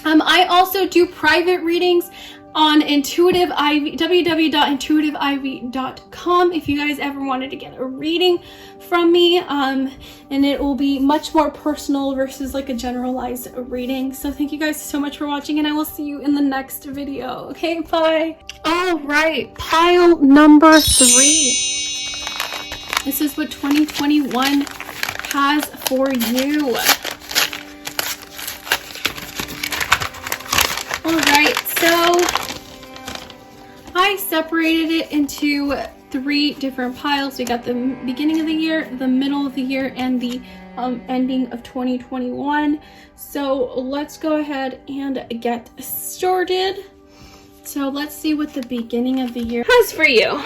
I also do private readings on Intuitive IV, www.intuitiveiv.com, if you guys ever wanted to get a reading from me, and it will be much more personal versus like a generalized reading. So thank you guys so much for watching, and I will see you in the next video. Okay, bye. All right, pile number 3. This is what 2021 has for you. All right, so I separated it into 3 different piles. We got the beginning of the year, the middle of the year, and the ending of 2021. So let's go ahead and get started. So let's see what the beginning of the year has for you.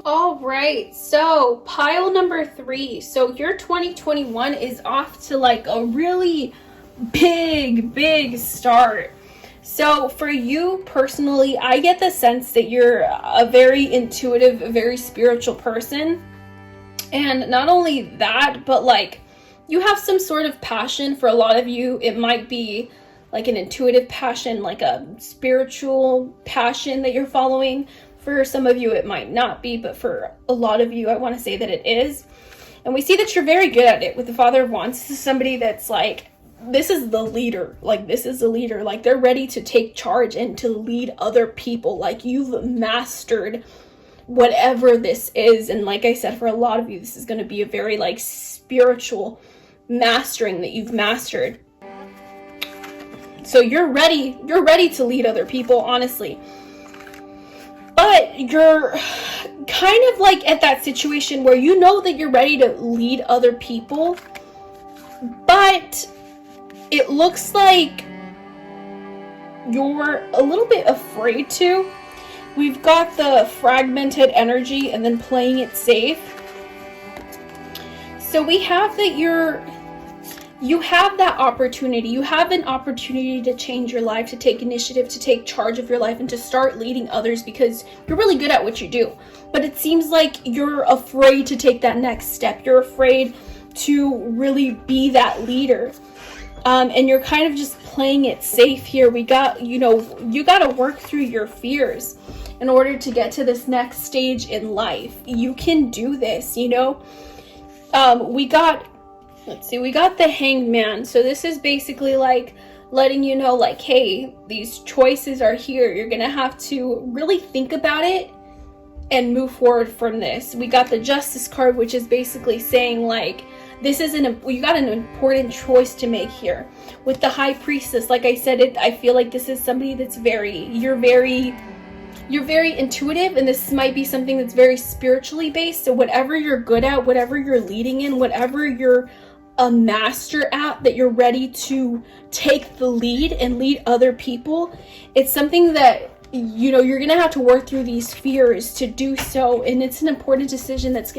All right, so pile number 3. So your 2021 is off to like a really big start. So for you personally, I get the sense that you're a very intuitive, a very spiritual person. And not only that, but like you have some sort of passion. For a lot of you, it might be like an intuitive passion, like a spiritual passion that you're following. For some of you, it might not be, but for a lot of you, I want to say that it is. And we see that you're very good at it. With the Father of Wands, this is somebody that's like, this is the leader. Like, this is the leader. Like, they're ready to take charge and to lead other people. Like, you've mastered whatever this is. And like I said, for a lot of you, this is going to be a very like spiritual mastering that you've mastered. So you're ready to lead other people, honestly. But you're kind of like at that situation where you know that you're ready to lead other people, but it looks like you're a little bit afraid to. We've got the fragmented energy and then playing it safe. So we have that you have that opportunity. You have an opportunity to change your life, to take initiative, to take charge of your life, and to start leading others because you're really good at what you do. But it seems like you're afraid to take that next step. You're afraid to really be that leader. And you're kind of just playing it safe here. We got, you got to work through your fears in order to get to this next stage in life. You can do this, we got the Hanged Man. So this is basically like letting you know, like, hey, these choices are here. You're going to have to really think about it and move forward from this. We got the Justice card, which is basically saying like, you got an important choice to make here. With the High Priestess, like I said, I feel like this is somebody that's you're very intuitive, and this might be something that's very spiritually based. So whatever you're good at, whatever you're leading in, whatever you're a master at, that you're ready to take the lead and lead other people, it's something that you're gonna have to work through these fears to do so. And it's an important decision it's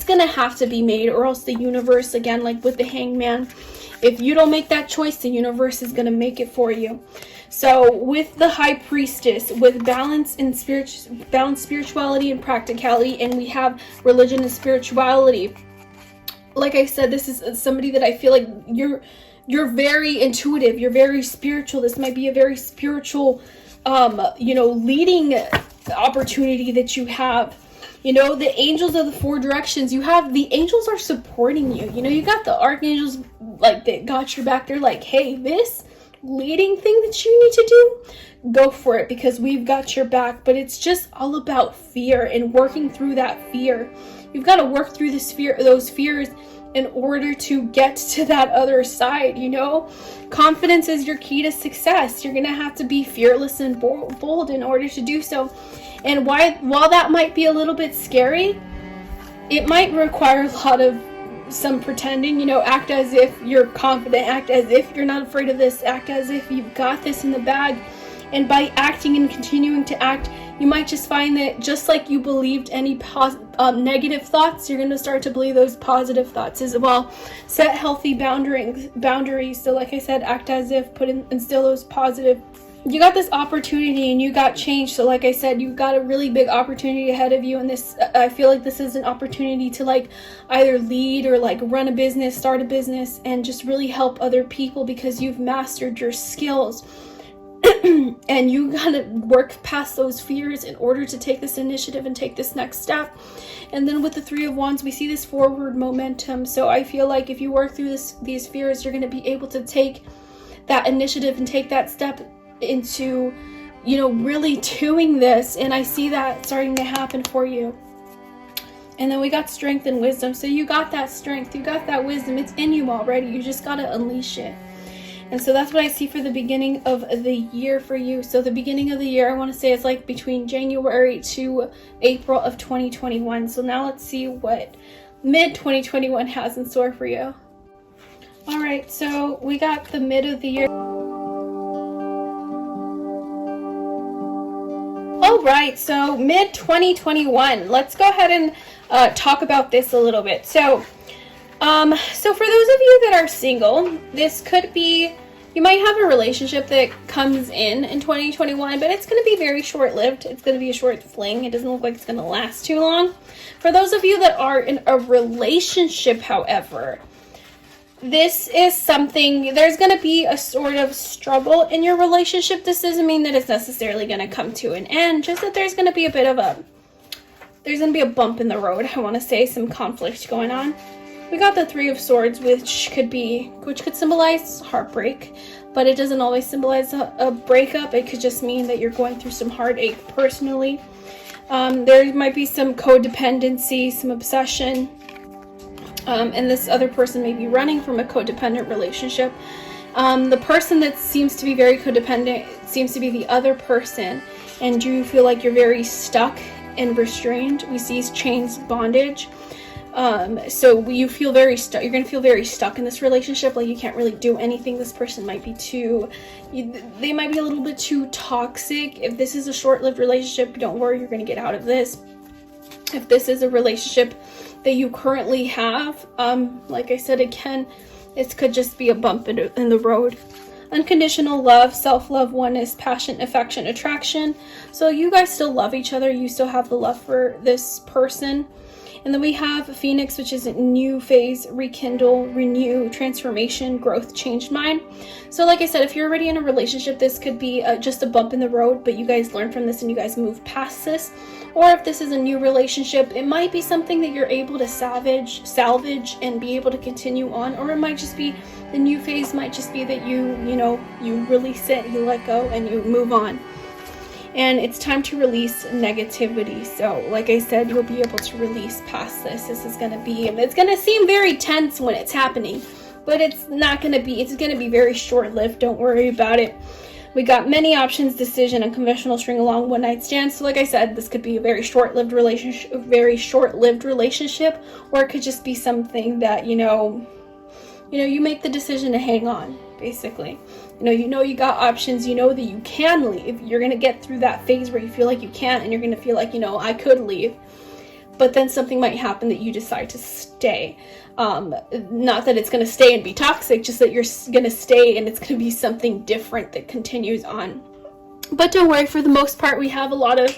gonna have to be made, or else the universe, again, like with the Hanged Man, if you don't make that choice, the universe is gonna make it for you. So with the High Priestess, with balance spirituality and practicality, and we have religion and spirituality. Like I said, this is somebody that I feel like you're very intuitive, you're very spiritual. This might be a very spiritual leading opportunity that you have. The angels of the 4 directions, the angels are supporting you. You got the archangels, like, that got your back. They're like, hey, this leading thing that you need to do, go for it, because we've got your back. But it's just all about fear and working through that fear. You've got to work through those fears in order to get to that other side. Confidence is your key to success. You're going to have to be fearless and bold in order to do so. And while that might be a little bit scary, it might require a lot of some pretending. Act as if you're confident, act as if you're not afraid of this, act as if you've got this in the bag. And by acting and continuing to act, You might just find that just like you believed any negative thoughts, you're going to start to believe those positive thoughts as well. Set healthy boundaries. So like I said, act as if, instill those positive. You got this opportunity and you got change. So like I said, you got a really big opportunity ahead of you. And this, I feel like this is an opportunity to like either lead or like run a business, start a business, and just really help other people because you've mastered your skills. And you gotta work past those fears in order to take this initiative and take this next step. And then with the Three of Wands, we see this forward momentum. So I feel like if you work through these fears, you're going to be able to take that initiative and take that step into, you know, really doing this. And I see that starting to happen for you. And then we got strength and wisdom. So you got that strength, you got that wisdom. It's in you already. You just got to unleash it. And so that's what I see for the beginning of the year for you. So the beginning of the year, I want to say it's like between January to April of 2021. So now let's see what mid-2021 has in store for you. All right, so we got the mid of the year. All right, so mid-2021. Let's go ahead and talk about this a little bit. So for those of you that are single, this could be, you might have a relationship that comes in 2021, but it's going to be very short-lived. It's going to be a short fling. It doesn't look like it's going to last too long. For those of you that are in a relationship, however, this is something, there's going to be a sort of struggle in your relationship. This doesn't mean that it's necessarily going to come to an end, just that there's going to be a bit of there's going to be a bump in the road. I want to say some conflict going on. We got the Three of Swords, which could symbolize heartbreak, but it doesn't always symbolize a breakup. It could just mean that you're going through some heartache personally. There might be some codependency, some obsession, and this other person may be running from a codependent relationship. The person that seems to be very codependent seems to be the other person, and you feel like you're very stuck and restrained. We see chains, bondage. So you feel very stuck. You're going to feel very stuck in this relationship. Like you can't really do anything. This person might be they might be a little bit too toxic. If this is a short-lived relationship, don't worry, you're going to get out of this. If this is a relationship that you currently have, like I said, again, it could just be a bump in the road. Unconditional love, self-love, oneness, passion, affection, attraction. So you guys still love each other. You still have the love for this person. And then we have Phoenix, which is a new phase, rekindle, renew, transformation, growth, changed mind. So like I said, if you're already in a relationship, this could be just a bump in the road, but you guys learn from this and you guys move past this. Or if this is a new relationship, it might be something that you're able to salvage and be able to continue on. Or it might just be, the new phase might just be that you release it, you let go, and you move on. And it's time to release negativity. So like I said, you'll be able to release past this. It's going to seem very tense when it's happening, but it's not going to be, it's going to be very short-lived. Don't worry about it. We got many options, decision, unconventional, string along, one night stand. So like I said, this could be a very short-lived relationship, or it could just be something that, you make the decision to hang on, basically. You got options, you know that you can leave. You're going to get through that phase where you feel like you can't, and you're going to feel like, I could leave. But then something might happen that you decide to stay. Not that it's going to stay and be toxic, just that you're going to stay and it's going to be something different that continues on. But don't worry, for the most part, we have a lot of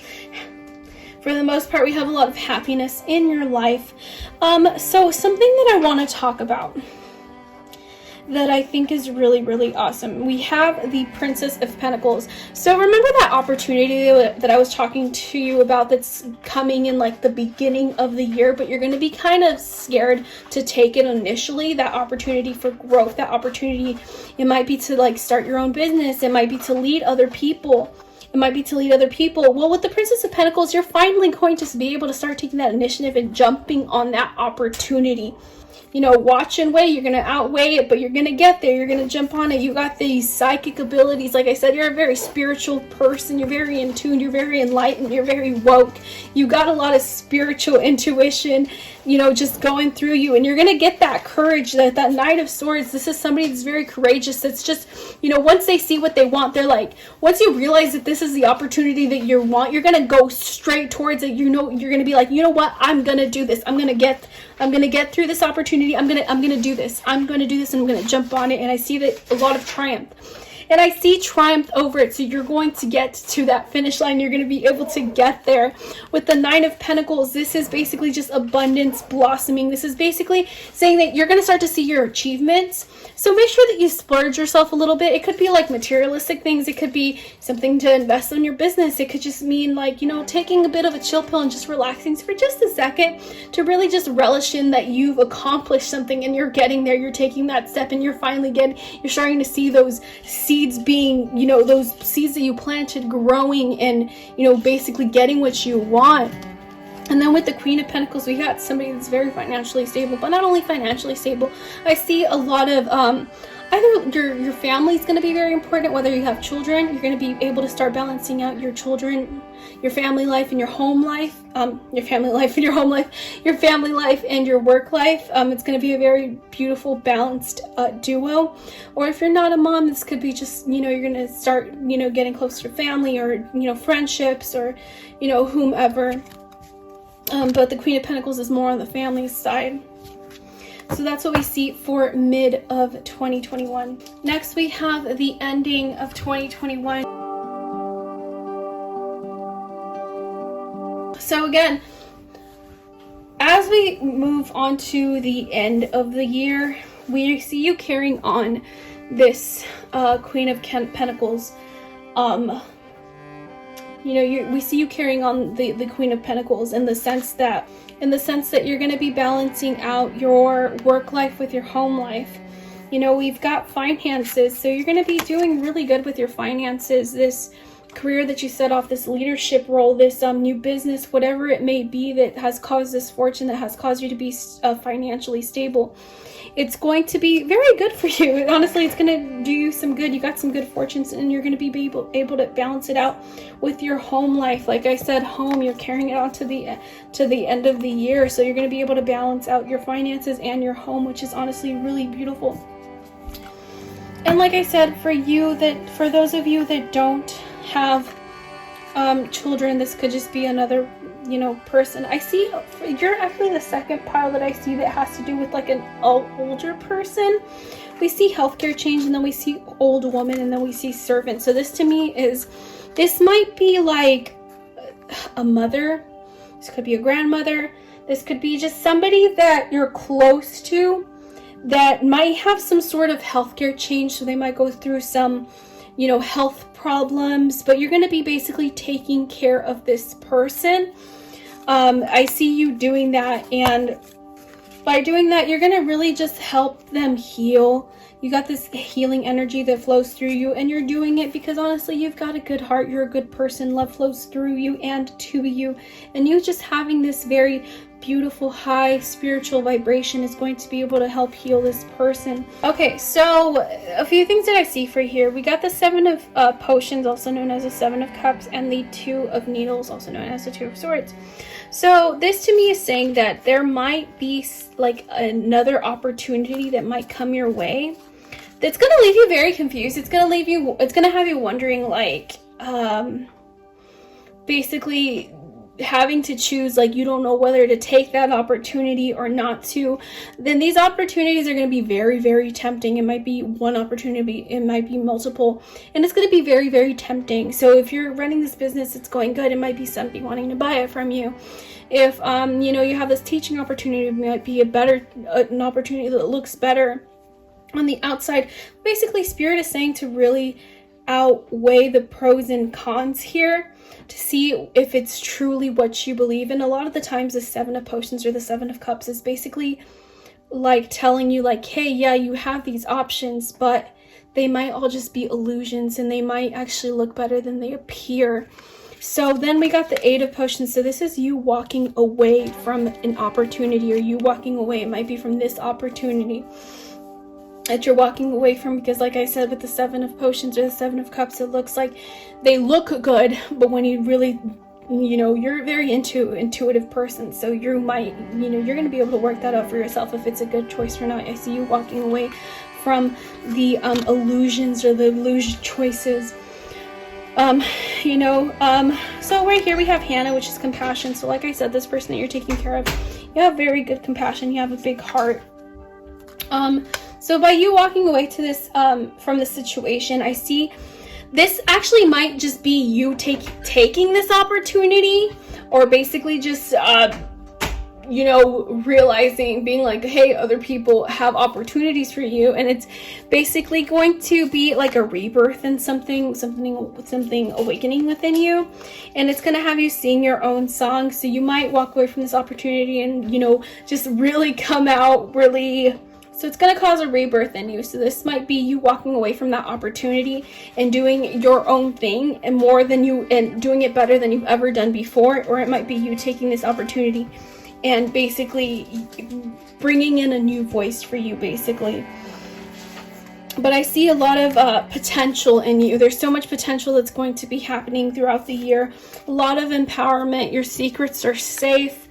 happiness in your life. So something that I want to talk about that I think is really, really awesome. We have the Princess of Pentacles. So remember that opportunity that I was talking to you about that's coming in like the beginning of the year, but you're going to be kind of scared to take it initially, that opportunity for growth, that opportunity, it might be to like start your own business, it might be to lead other people. Well, with the Princess of Pentacles, you're finally going to be able to start taking that initiative and jumping on that opportunity. watch and weigh. You're going to outweigh it, but you're going to get there. You're going to jump on it. You got these psychic abilities. Like I said, you're a very spiritual person. You're very in tune. You're very enlightened. You're very woke. You got a lot of spiritual intuition, just going through you. And you're going to get that courage, that Knight of Swords. This is somebody that's very courageous. That's just, once they see what they want, they're like, once you realize that this is the opportunity that you want, you're going to go straight towards it. You're going to be like, you know what? I'm going to do this. I'm going to get through this opportunity. I'm going to do this. I'm going to do this, and I'm going to jump on it. And I see that a lot of triumph. And I see triumph over it. So you're going to get to that finish line. You're going to be able to get there. With the Nine of Pentacles, this is basically just abundance blossoming. This is basically saying that you're going to start to see your achievements. So make sure that you splurge yourself a little bit. It could be like materialistic things. It could be something to invest in your business. It could just mean like, taking a bit of a chill pill and just relaxing for just a second to really just relish in that you've accomplished something and you're getting there. You're taking that step and you're starting to see those seeds being, those seeds that you planted growing and, basically getting what you want. And then with the Queen of Pentacles, we got somebody that's very financially stable, but not only financially stable. I see a lot of either your family is going to be very important, whether you have children. You're going to be able to start balancing out your children, your family life and your home life, your family life and your home life, your family life and your work life. It's going to be a very beautiful, balanced duo. Or if you're not a mom, this could be just, you're going to start, getting closer to family or, friendships or, whomever. But the Queen of Pentacles is more on the family side. So that's what we see for mid of 2021. Next, we have the ending of 2021. So again, as we move on to the end of the year, we see you carrying on this Queen of Pentacles. We see you carrying on the Queen of Pentacles in the sense that you're going to be balancing out your work life with your home life. We've got finances, so you're going to be doing really good with your finances. This career that you set off, this leadership role, this new business, whatever it may be that has caused this fortune, that has caused you to be financially stable. It's going to be very good for you. Honestly, it's going to do you some good. You got some good fortunes, and you're going to be able to balance it out with your home life. Like I said, home, you're carrying it on to the end of the year. So you're going to be able to balance out your finances and your home, which is honestly really beautiful. And like I said, for those of you that don't have children, this could just be another person. I see you're actually the second pile that I see that has to do with like an older person. We see healthcare change, and then we see old woman, and then we see servant. So this to me this might be like a mother. This could be a grandmother. This could be just somebody that you're close to that might have some sort of healthcare change. So they might go through some, health problems, but you're going to be basically taking care of this person. I see you doing that, and by doing that, you're going to really just help them heal. You got this healing energy that flows through you, and you're doing it because honestly, you've got a good heart. You're a good person. Love flows through you and to you, and you just having this very beautiful high spiritual vibration is going to be able to help heal this person. Okay, so a few things that I see for here. We got the Seven of Potions, also known as the Seven of Cups, and the Two of Needles, also known as the Two of Swords. So this to me is saying that there might be like another opportunity that might come your way that's going to leave you very confused. It's going to have you wondering, like, basically having to choose, like, you don't know whether to take that opportunity or not to. Then these opportunities are going to be very, very tempting. It might be one opportunity, it might be multiple, and it's going to be very, very tempting. So if you're running this business, it's going good, it might be somebody wanting to buy it from you. If you have this teaching opportunity, it might be an opportunity that looks better on the outside. Basically, Spirit is saying to really outweigh the pros and cons here to see if it's truly what you believe in. A lot of the times the Seven of Potions or the Seven of Cups is basically like telling you, like, hey, yeah, you have these options, but they might all just be illusions, and they might actually look better than they appear. So then we got the Eight of Potions. So this is you walking away from an opportunity, or you walking away. It might be from this opportunity that you're walking away from, because like I said, with the Seven of Potions or the Seven of Cups, it looks like they look good, but when you really, you're a very intuitive person, so you might, you're going to be able to work that out for yourself if it's a good choice or not. I see you walking away from the illusions or the illusion choices. So right here we have Hannah, which is compassion. So like I said, this person that you're taking care of, you have very good compassion. You have a big heart. So by you walking away to this, from the situation, I see this actually might just be you taking this opportunity, or basically just, realizing, being like, hey, other people have opportunities for you, and it's basically going to be like a rebirth and something awakening within you, and it's going to have you sing your own song. So you might walk away from this opportunity and, just really come out really. So it's going to cause a rebirth in you. So this might be you walking away from that opportunity and doing your own thing, and and doing it better than you've ever done before. Or it might be you taking this opportunity and basically bringing in a new voice for you, basically. But I see a lot of potential in you. There's so much potential that's going to be happening throughout the year. A lot of empowerment. Your secrets are safe.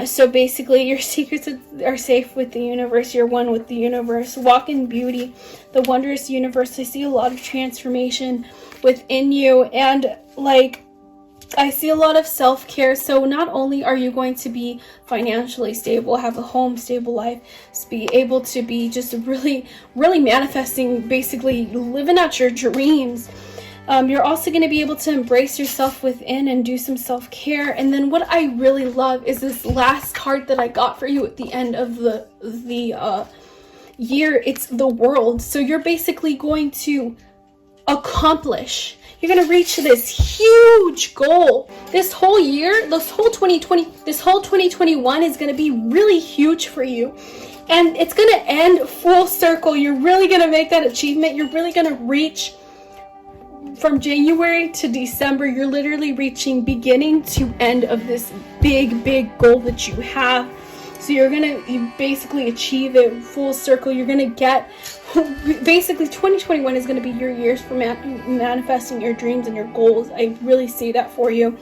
So basically your secrets are safe with the universe. You're one with the universe. Walk in beauty, the wondrous universe. I see a lot of transformation within you, and I see a lot of self-care. So not only are you going to be financially stable, have a home, stable life, be able to be just really, really manifesting, basically living out your dreams. You're also going to be able to embrace yourself within and do some self-care. And then what I really love is this last card that I got for you at the end of the year. It's the World. So you're basically going to accomplish. You're going to reach this huge goal. This whole year, this whole 2021 is going to be really huge for you. And it's going to end full circle. You're really going to make that achievement. You're really going to reach. From January to December, you're literally reaching beginning to end of this big goal that you have. So you're going to basically achieve it full circle. You're going to get, basically 2021 is going to be your years for manifesting your dreams and your goals. I really see that for you.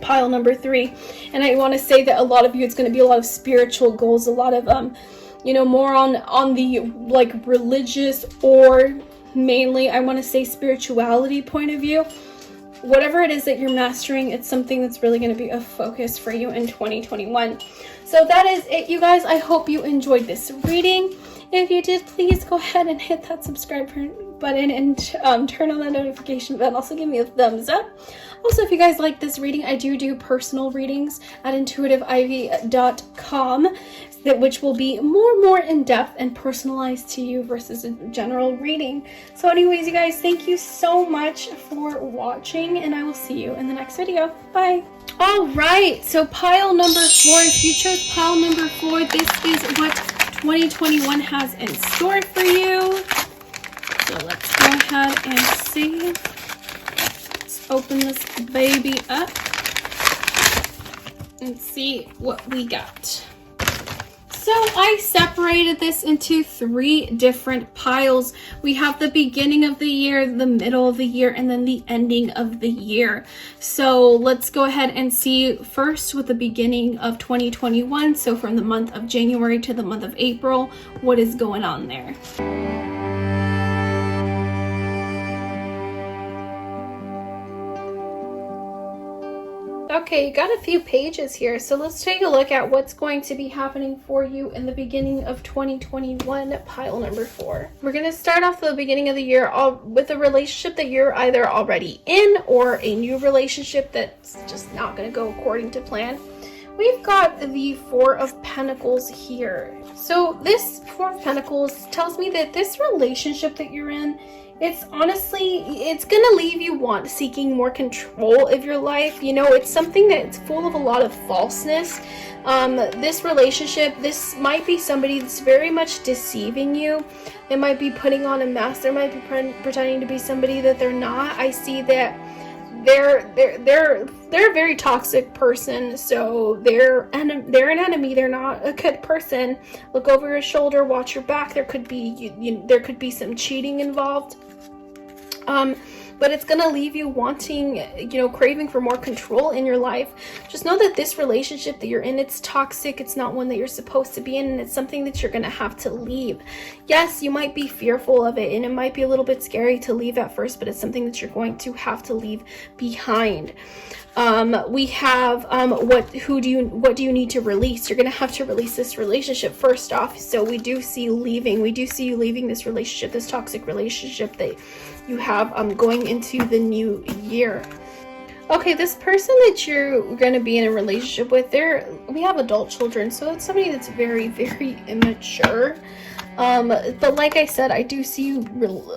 Pile number 3. And I want to say that a lot of you, it's going to be a lot of spiritual goals, a lot of, more on the religious, or mainly I want to say spirituality point of view. Whatever it is that you're mastering, it's something that's really going to be a focus for you in 2021. So that is it, you guys. I hope you enjoyed this reading. If you did, please go ahead and hit that subscribe button and turn on the notification bell. Also give me a thumbs up. Also, if you guys like this reading, I do personal readings at intuitiveivy.com, which will be more in-depth and personalized to you versus a general reading. So anyways, you guys, thank you so much for watching, and I will see you in the next video. Bye. All right, so pile number 4. If you chose pile number 4, this is what 2021 has in store for you. So let's go ahead and see. Let's open this baby up and see what we got. So I separated this into 3 different piles. We have the beginning of the year, the middle of the year, and then the ending of the year. So let's go ahead and see first with the beginning of 2021. So from the month of January to the month of April, what is going on there? Okay, you got a few pages here, so let's take a look at what's going to be happening for you in the beginning of 2021, pile number 4. We're going to start off the beginning of the year with a relationship that you're either already in or a new relationship that's just not going to go according to plan. We've got the 4 of Pentacles here. So this 4 of Pentacles tells me that this relationship that you're in, it's gonna leave you seeking more control of your life. It's something that's full of a lot of falseness. This relationship, this might be somebody that's very much deceiving you. They might be putting on a mask. They might be pretending to be somebody that they're not. I see that they're a very toxic person, so they're an enemy. They're not a good person. Look over your shoulder, watch your back. There could be some cheating involved. But it's gonna leave you wanting, craving for more control in your life. Just know that this relationship that you're in, it's toxic. It's not one that you're supposed to be in, and it's something that you're gonna have to leave. Yes, you might be fearful of it, and it might be a little bit scary to leave at first, but it's something that you're going to have to leave behind. We have what do you need to release? You're gonna have to release this relationship first off. So we do see you leaving this relationship, this toxic relationship that you have going into the new year. Okay, this person that you're going to be in a relationship with, we have adult children, so it's somebody that's very, very immature. But like I said, I do see you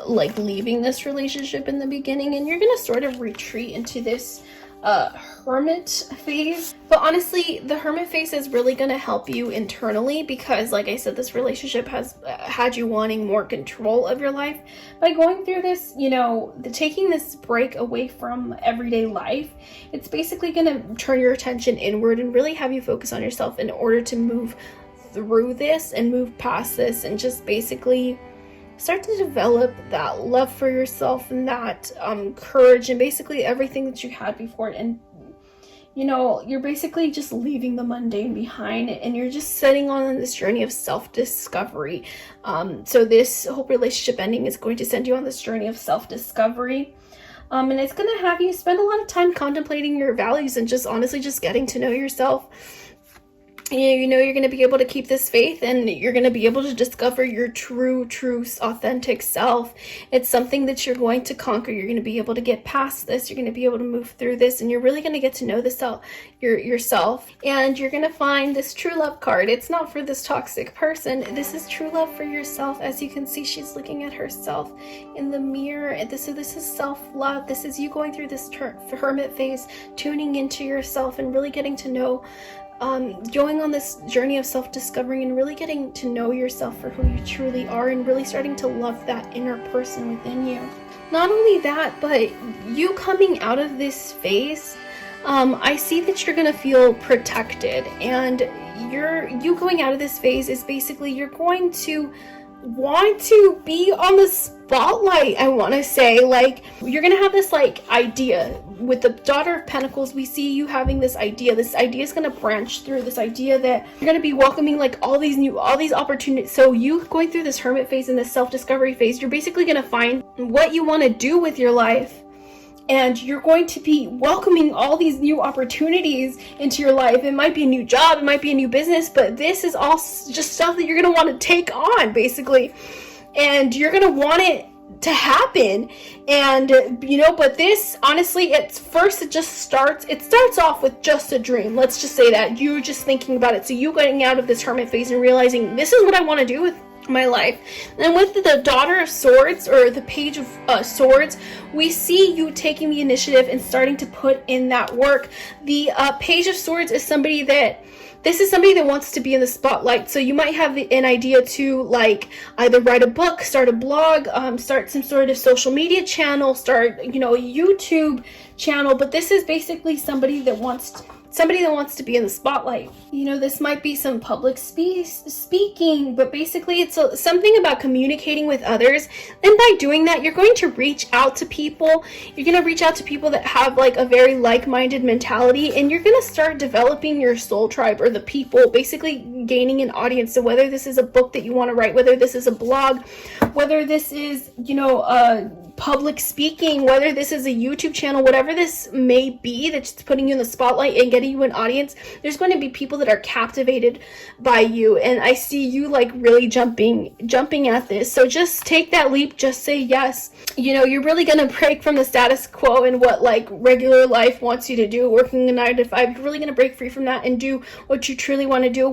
leaving this relationship in the beginning, and you're going to sort of retreat into this hermit phase. But honestly, the hermit phase is really going to help you internally, because like I said, this relationship has had you wanting more control of your life. By going through this, taking this break away from everyday life, it's basically going to turn your attention inward and really have you focus on yourself in order to move through this and move past this, and just basically start to develop that love for yourself and that courage and basically everything that you had before. And you're basically just leaving the mundane behind, and you're just setting on this journey of self-discovery. So this whole relationship ending is going to send you on this journey of self-discovery. And it's going to have you spend a lot of time contemplating your values and just honestly just getting to know yourself. You're going to be able to keep this faith, and you're going to be able to discover your true, authentic self. It's something that you're going to conquer. You're going to be able to get past this. You're going to be able to move through this, and you're really going to get to know yourself. And you're going to find this true love card. It's not for this toxic person. This is true love for yourself. As you can see, she's looking at herself in the mirror. And this is self-love. This is you going through this hermit phase, tuning into yourself and really getting to know, going on this journey of self-discovery and really getting to know yourself for who you truly are, and really starting to love that inner person within you. Not only that, but you coming out of this phase, I see that you're going to feel protected, and you going out of this phase is basically you're going to want to be on the spotlight. I want to say, you're gonna have this idea with the Daughter of Pentacles. We see you having this idea is gonna branch through this idea that you're gonna be welcoming all these opportunities. So you going through this hermit phase and this self-discovery phase, you're basically gonna find what you want to do with your life. And you're going to be welcoming all these new opportunities into your life. It might be a new job, it might be a new business, but this is all just stuff that you're going to want to take on, basically. And you're going to want it to happen. And, but this, honestly, it starts off with just a dream. Let's just say that. You're just thinking about it. So you getting out of this hermit phase and realizing, this is what I want to do with my life. And with the Daughter of Swords, or the Page of Swords, we see you taking the initiative and starting to put in that work. The Page of Swords is somebody that wants to be in the spotlight. So you might have an idea to either write a book, start a blog, start some sort of social media channel, start a YouTube channel. But this is basically somebody that wants to be in the spotlight. This might be some public speaking, but basically it's something about communicating with others. And by doing that, you're going to reach out to people. You're going to reach out to people that have a very like-minded mentality, and you're going to start developing your soul tribe, or the people, basically gaining an audience. So whether this is a book that you want to write, whether this is a blog, whether this is, public speaking, whether this is a YouTube channel, whatever this may be that's putting you in the spotlight and getting you an audience, there's going to be people that are captivated by you. And I see you really jumping at this. So just take that leap, just say yes. You're really going to break from the status quo and what regular life wants you to do, working a 9 to 5. You're really going to break free from that and do what you truly want to do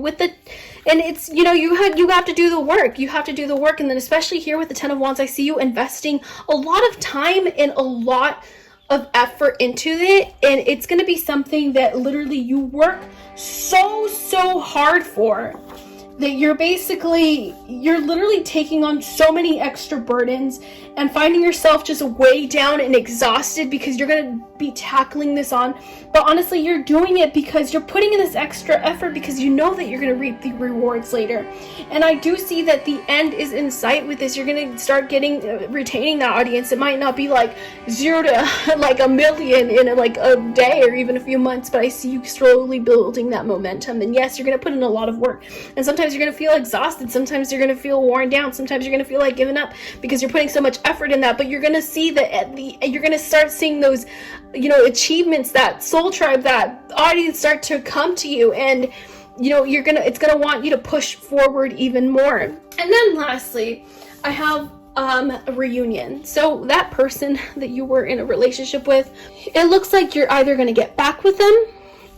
and it's, you have to do the work. You have to do the work. And then especially here with the 10 of Wands, I see you investing a lot of time and a lot of effort into it. And it's going to be something that literally you work so hard for, that you're literally taking on so many extra burdens and finding yourself just way down and exhausted because you're going to be tackling this on. But honestly, you're doing it because you're putting in this extra effort because you know that you're going to reap the rewards later. And I do see that the end is in sight with this. You're going to start retaining that audience. It might not be like 0 to like 1 million in like a day or even a few months, but I see you slowly building that momentum. And yes, you're going to put in a lot of work. And sometimes you're going to feel exhausted. Sometimes you're going to feel worn down. Sometimes you're going to feel like giving up because you're putting so much effort in that. But you're going to see that you're going to start seeing those, achievements, that soul tribe, that audience start to come to you, and it's gonna want you to push forward even more. And then lastly, I have a reunion. So that person that you were in a relationship with, it looks like you're either going to get back with them,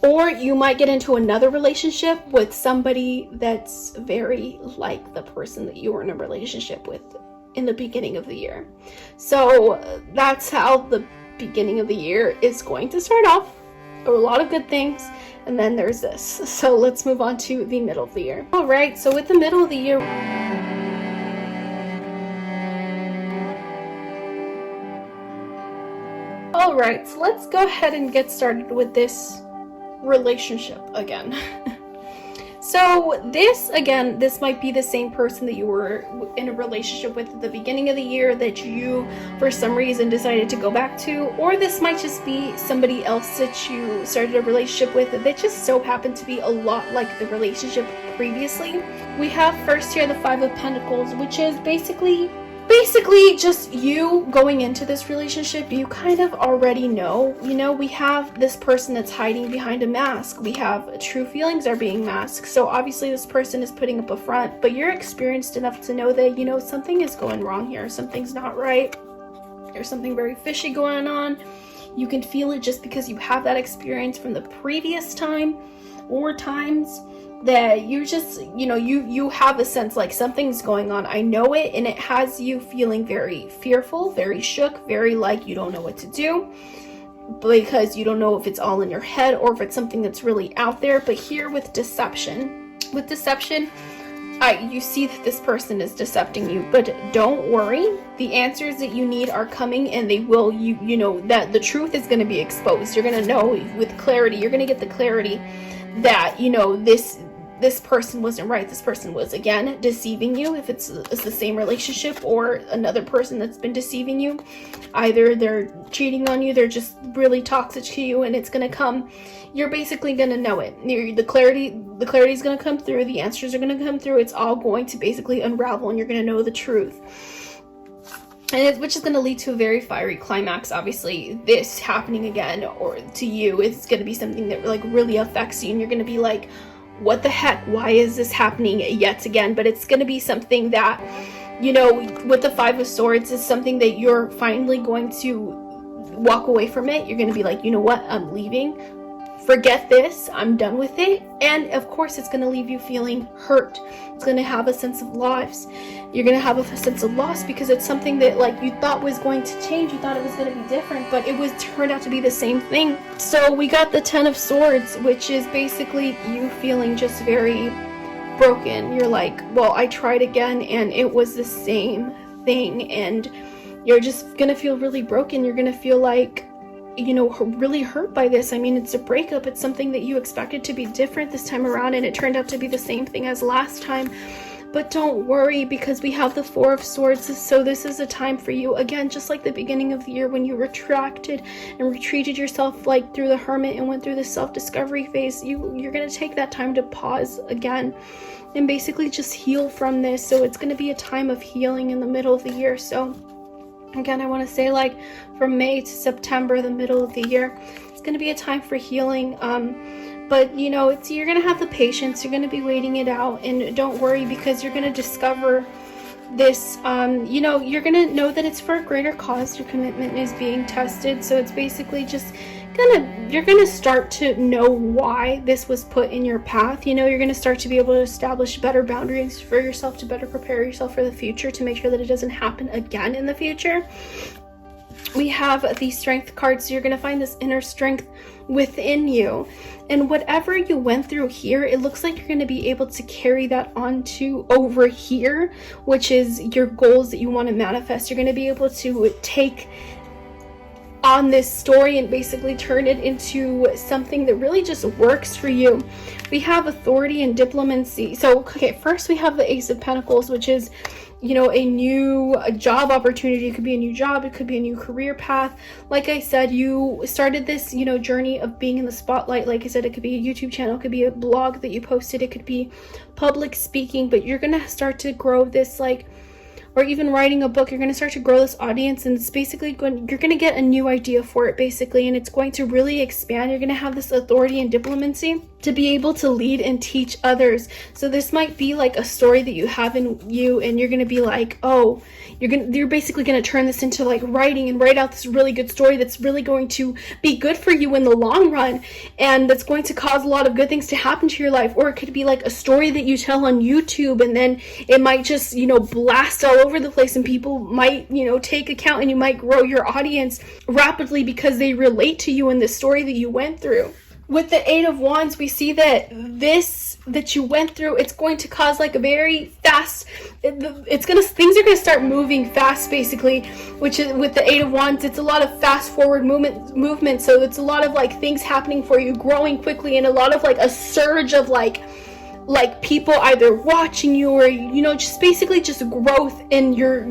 or you might get into another relationship with somebody that's very like the person that you were in a relationship with in the beginning of the year. So that's how the beginning of the year is going to start off. A lot of good things, and then there's this. So let's move on to the middle of the year. All right, so with the middle of the year, all right, so let's go ahead and get started with this relationship again. So this might be the same person that you were in a relationship with at the beginning of the year that you, for some reason, decided to go back to, or this might just be somebody else that you started a relationship with that just so happened to be a lot like the relationship previously. We have first here the 5 of Pentacles, which is basically just you going into this relationship. You kind of already know, we have this person that's hiding behind a mask. We have true feelings are being masked. So obviously this person is putting up a front, but you're experienced enough to know that, something is going wrong here. Something's not right. There's something very fishy going on. You can feel it just because you have that experience from the previous time or times that you just, you have a sense like something's going on. I know it, and it has you feeling very fearful, very shook, very like you don't know what to do because you don't know if it's all in your head or if it's something that's really out there. But here with deception, you see that this person is decepting you, but don't worry. The answers that you need are coming, and they will, that the truth is going to be exposed. You're going to know with clarity. You're going to get the clarity that, this person wasn't right. This person was, again, deceiving you. If it's the same relationship or another person that's been deceiving you, either they're cheating on you, they're just really toxic to you, and it's going to come. You're basically going to know it. The clarity is going to come through. The answers are going to come through. It's all going to basically unravel, and you're going to know the truth. Which is going to lead to a very fiery climax. Obviously, this happening again, or to you, it's going to be something that like really affects you, and you're going to be like, what the heck? Why is this happening yet again? But it's going to be something that, with the 5 of Swords, is something that you're finally going to walk away from it. You're going to be like, you know what? I'm leaving. Forget this. I'm done with it. And of course, it's going to leave you feeling hurt. It's going to have a sense of loss. You're going to have a sense of loss because it's something that like you thought was going to change. You thought it was going to be different, but it was turned out to be the same thing. So we got the 10 of Swords, which is basically you feeling just very broken. You're like, well, I tried again and it was the same thing. And you're just going to feel really broken. You're going to feel like, really hurt by this. I mean, it's a breakup. It's something that you expected to be different this time around, and it turned out to be the same thing as last time. But don't worry, because we have the 4 of Swords, so this is a time for you, again, just like the beginning of the year when you retracted and retreated yourself like through the hermit and went through the self-discovery phase. You're going to take that time to pause again and basically just heal from this. So it's going to be a time of healing in the middle of the year. So again, I want to say like from May to September, the middle of the year, it's going to be a time for healing. But you're going to have the patience. You're going to be waiting it out, and don't worry, because you're going to discover this, you're going to know that it's for a greater cause. Your commitment is being tested. So it's basically just you're going to start to know why this was put in your path. You're going to start to be able to establish better boundaries for yourself to better prepare yourself for the future, to make sure that it doesn't happen again in the future. We have the Strength card, so you're going to find this inner strength within you. And whatever you went through here, it looks like you're going to be able to carry that onto over here, which is your goals that you want to manifest. You're going to be able to take on this story and basically turn it into something that really just works for you. We have authority and diplomacy. So, okay, first we have the Ace of Pentacles, which is, you know, a job opportunity. It could be a new job, it could be a new career path. Like I said, you started this, you know, journey of being in the spotlight. Like I said, it could be a YouTube channel, it could be a blog that you posted, it could be public speaking, but you're gonna start to grow this, like, or even writing a book. You're going to start to grow this audience, and it's basically you're going to get a new idea for it, basically, and it's going to really expand. You're going to have this authority and diplomacy to be able to lead and teach others. So this might be like a story that you have in you, and you're going to be like, oh, you're basically going to turn this into like writing and write out this really good story that's really going to be good for you in the long run, and that's going to cause a lot of good things to happen to your life. Or it could be like a story that you tell on YouTube, and then it might just, you know, blast all over the place, and people might, you know, take account, and you might grow your audience rapidly because they relate to you in the story that you went through. With the Eight of Wands, we see that this that you went through, it's going to cause like a very fast, things are going to start moving fast, basically, which is with the Eight of Wands, it's a lot of fast forward movement. So it's a lot of like things happening for you, growing quickly, and a lot of like a surge of like people either watching you, or, you know, just basically just growth in your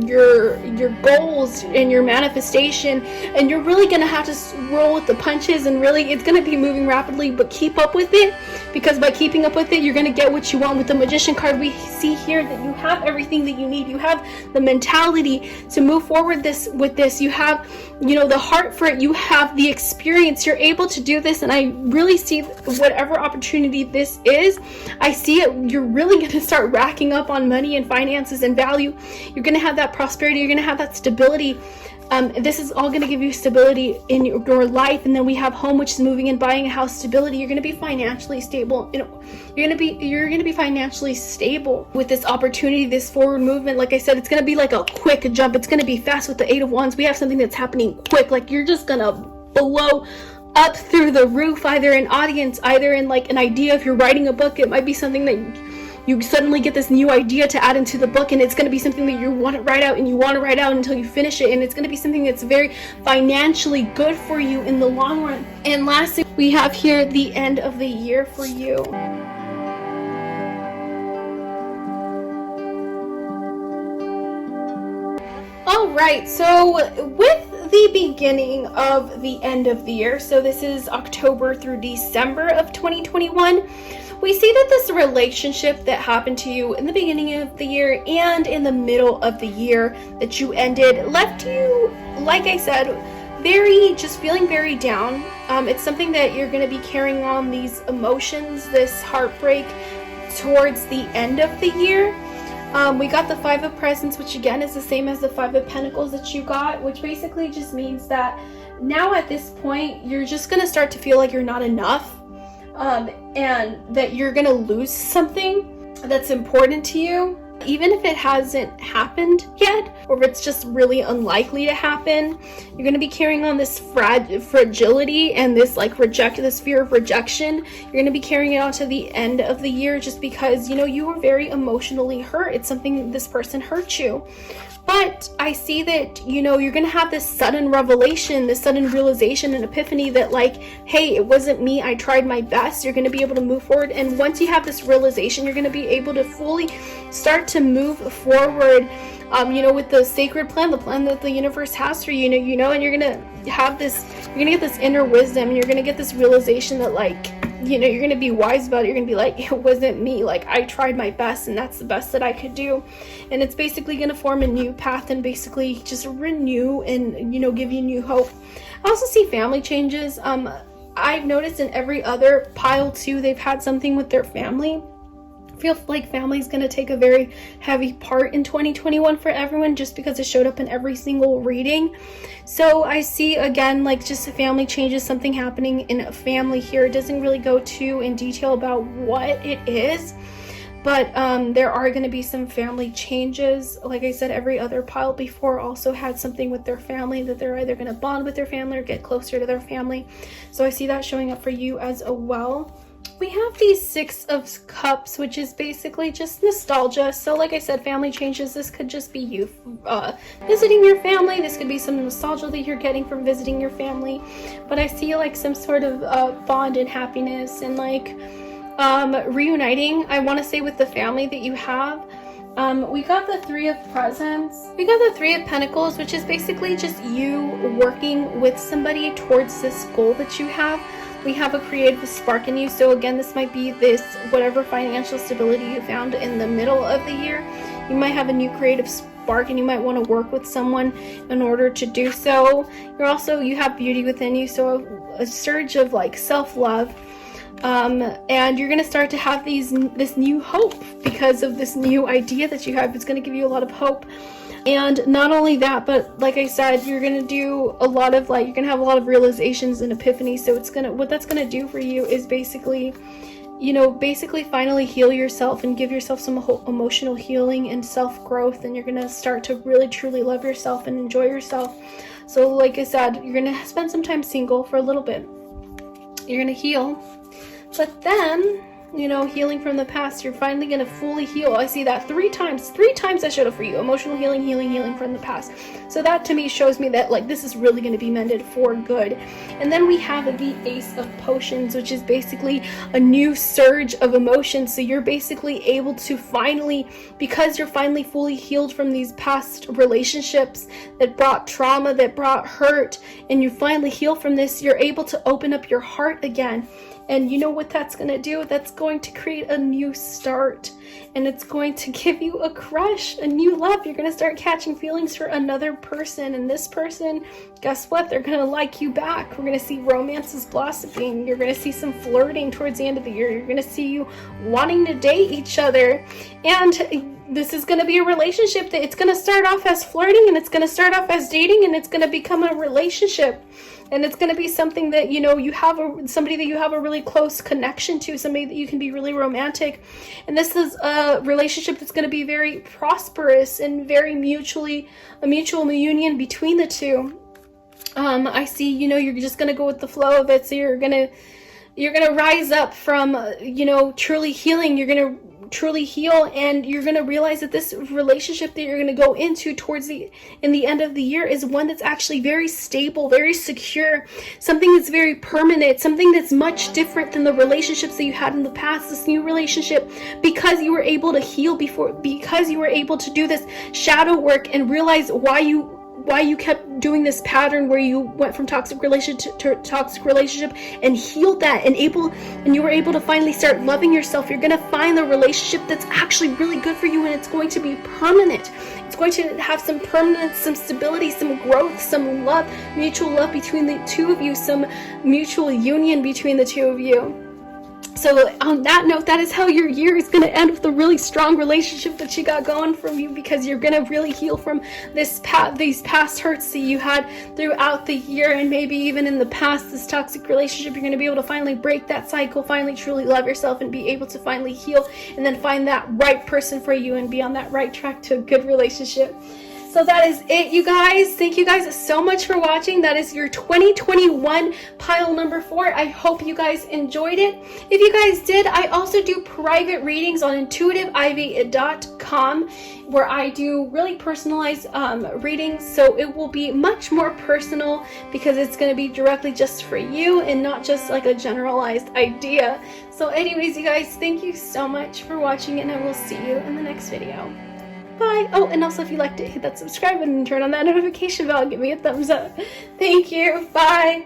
goals and your manifestation. And you're really gonna have to roll with the punches, and really it's gonna be moving rapidly, but keep up with it, because by keeping up with it, you're gonna get what you want. With the Magician card, we see here that you have everything that you need. You have the mentality to move forward with this. You have, you know, the heart for it. You have the experience. You're able to do this, and I really see whatever opportunity this is, I see it, you're really going to start racking up on money and finances and value. You're going to have that prosperity. You're going to have that stability. This is all going to give you stability in your life. And then we have home, which is moving and buying a house. Stability. You're going to be financially stable. You know, you're going to be financially stable with this opportunity, this forward movement. Like I said, it's going to be like a quick jump. It's going to be fast. With the Eight of Wands, we have something that's happening quick. Like you're just going to blow up through the roof, either in audience, either in like an idea. If you're writing a book, it might be something that you suddenly get this new idea to add into the book, and it's going to be something that you want to write out, and you want to write out until you finish it, and it's going to be something that's very financially good for you in the long run. And lastly, we have here the end of the year for you. All right, so with the beginning of the end of the year, so this is October through December of 2021, we see that this relationship that happened to you in the beginning of the year and in the middle of the year that you ended left you, like I said, just feeling very down. It's something that you're going to be carrying on, these emotions, this heartbreak, towards the end of the year. We got the Five of Presents, which again is the same as the Five of Pentacles that you got, which basically just means that now at this point, you're just going to start to feel like you're not enough, and that you're going to lose something that's important to you. Even if it hasn't happened yet, or if it's just really unlikely to happen, you're going to be carrying on this fragility and this this fear of rejection. You're going to be carrying it on to the end of the year, just because, you know, you were very emotionally hurt. It's something, this person hurt you. But I see that, you know, you're going to have this sudden revelation, this sudden realization and epiphany that, like, hey, it wasn't me. I tried my best. You're going to be able to move forward. And once you have this realization, you're going to be able to fully start to move forward, you know, with the sacred plan, the plan that the universe has for you, you know, and you're going to have this, you're going to get this inner wisdom, and you're going to get this realization that, like, you know, you're going to be wise about it. You're going to be like, it wasn't me. Like, I tried my best, and that's the best that I could do. And it's basically going to form a new path and basically just renew and, you know, give you new hope. I also see family changes. I've noticed in every other pile too, they've had something with their family. I feel like family is going to take a very heavy part in 2021 for everyone, just because it showed up in every single reading. So I see, again, like, just family changes, something happening in a family here. It doesn't really go too in detail about what it is, But there are going to be some family changes. Like I said, every other pile before also had something with their family, that they're either going to bond with their family or get closer to their family. So I see that showing up for you as well. We have the Six of Cups, which is basically just nostalgia. So like I said, family changes. This could just be you visiting your family. This could be some nostalgia that you're getting from visiting your family. But I see like some sort of bond and happiness and like reuniting, I want to say, with the family that you have. We got the Three of Presents. We got the Three of Pentacles, which is basically just you working with somebody towards this goal that you have. We have a creative spark in you. So again, this might be this whatever financial stability you found in the middle of the year. You might have a new creative spark and you might want to work with someone in order to do so. You have beauty within you, so a surge of like self-love. And you're going to start to have this new hope because of this new idea that you have. It's going to give you a lot of hope. And not only that, but like I said, you're going to do a lot of like, you're going to have a lot of realizations and epiphanies. So what that's going to do for you is basically finally heal yourself and give yourself some emotional healing and self-growth. And you're going to start to really truly love yourself and enjoy yourself. So like I said, you're going to spend some time single for a little bit. You're going to heal. But then, healing from the past, you're finally going to fully heal. I see that three times I showed up for you. Emotional healing from the past. So that to me shows me that like this is really going to be mended for good. And then we have the Ace of Potions, which is basically a new surge of emotions. So you're basically able to finally, because you're finally fully healed from these past relationships that brought trauma, that brought hurt, and you finally heal from this, you're able to open up your heart again. And you know what that's going to do? That's going to create a new start. And it's going to give you a crush, a new love. You're going to start catching feelings for another person. And this person, guess what? They're going to like you back. We're going to see romances blossoming. You're going to see some flirting towards the end of the year. You're going to see you wanting to date each other. And this is going to be a relationship that it's going to start off as flirting, and it's going to start off as dating, and it's going to become a relationship. And it's going to be something that, you have somebody that you have a really close connection to, somebody that you can be really romantic. And this is a relationship that's going to be very prosperous and very a mutual union between the two. I see, you're just going to go with the flow of it. So you're going to rise up from, truly healing. You're going to truly heal, and you're going to realize that this relationship that you're going to go into in the end of the year is one that's actually very stable, very secure, something that's very permanent, something that's much different than the relationships that you had in the past. This new relationship, because you were able to heal before, because you were able to do this shadow work and realize why you kept doing this pattern where you went from toxic relationship to toxic relationship and healed that, and you were able to finally start loving yourself. You're going to find the relationship that's actually really good for you, and it's going to be permanent. It's going to have some permanence, some stability, some growth, some love, mutual love between the two of you, some mutual union between the two of you. So on that note, that is how your year is going to end, with a really strong relationship that you got going from you, because you're going to really heal from these past hurts that you had throughout the year, and maybe even in the past, this toxic relationship. You're going to be able to finally break that cycle, finally truly love yourself, and be able to finally heal, and then find that right person for you and be on that right track to a good relationship. So that is it, you guys. Thank you guys so much for watching. That is your 2021 pile number 4. I hope you guys enjoyed it. If you guys did, I also do private readings on intuitiveivy.com, where I do really personalized readings. So it will be much more personal, because it's going to be directly just for you and not just like a generalized idea. So anyways, you guys, thank you so much for watching, and I will see you in the next video. Bye. Oh, and also if you liked it, hit that subscribe button and turn on that notification bell. Give me a thumbs up. Thank you. Bye.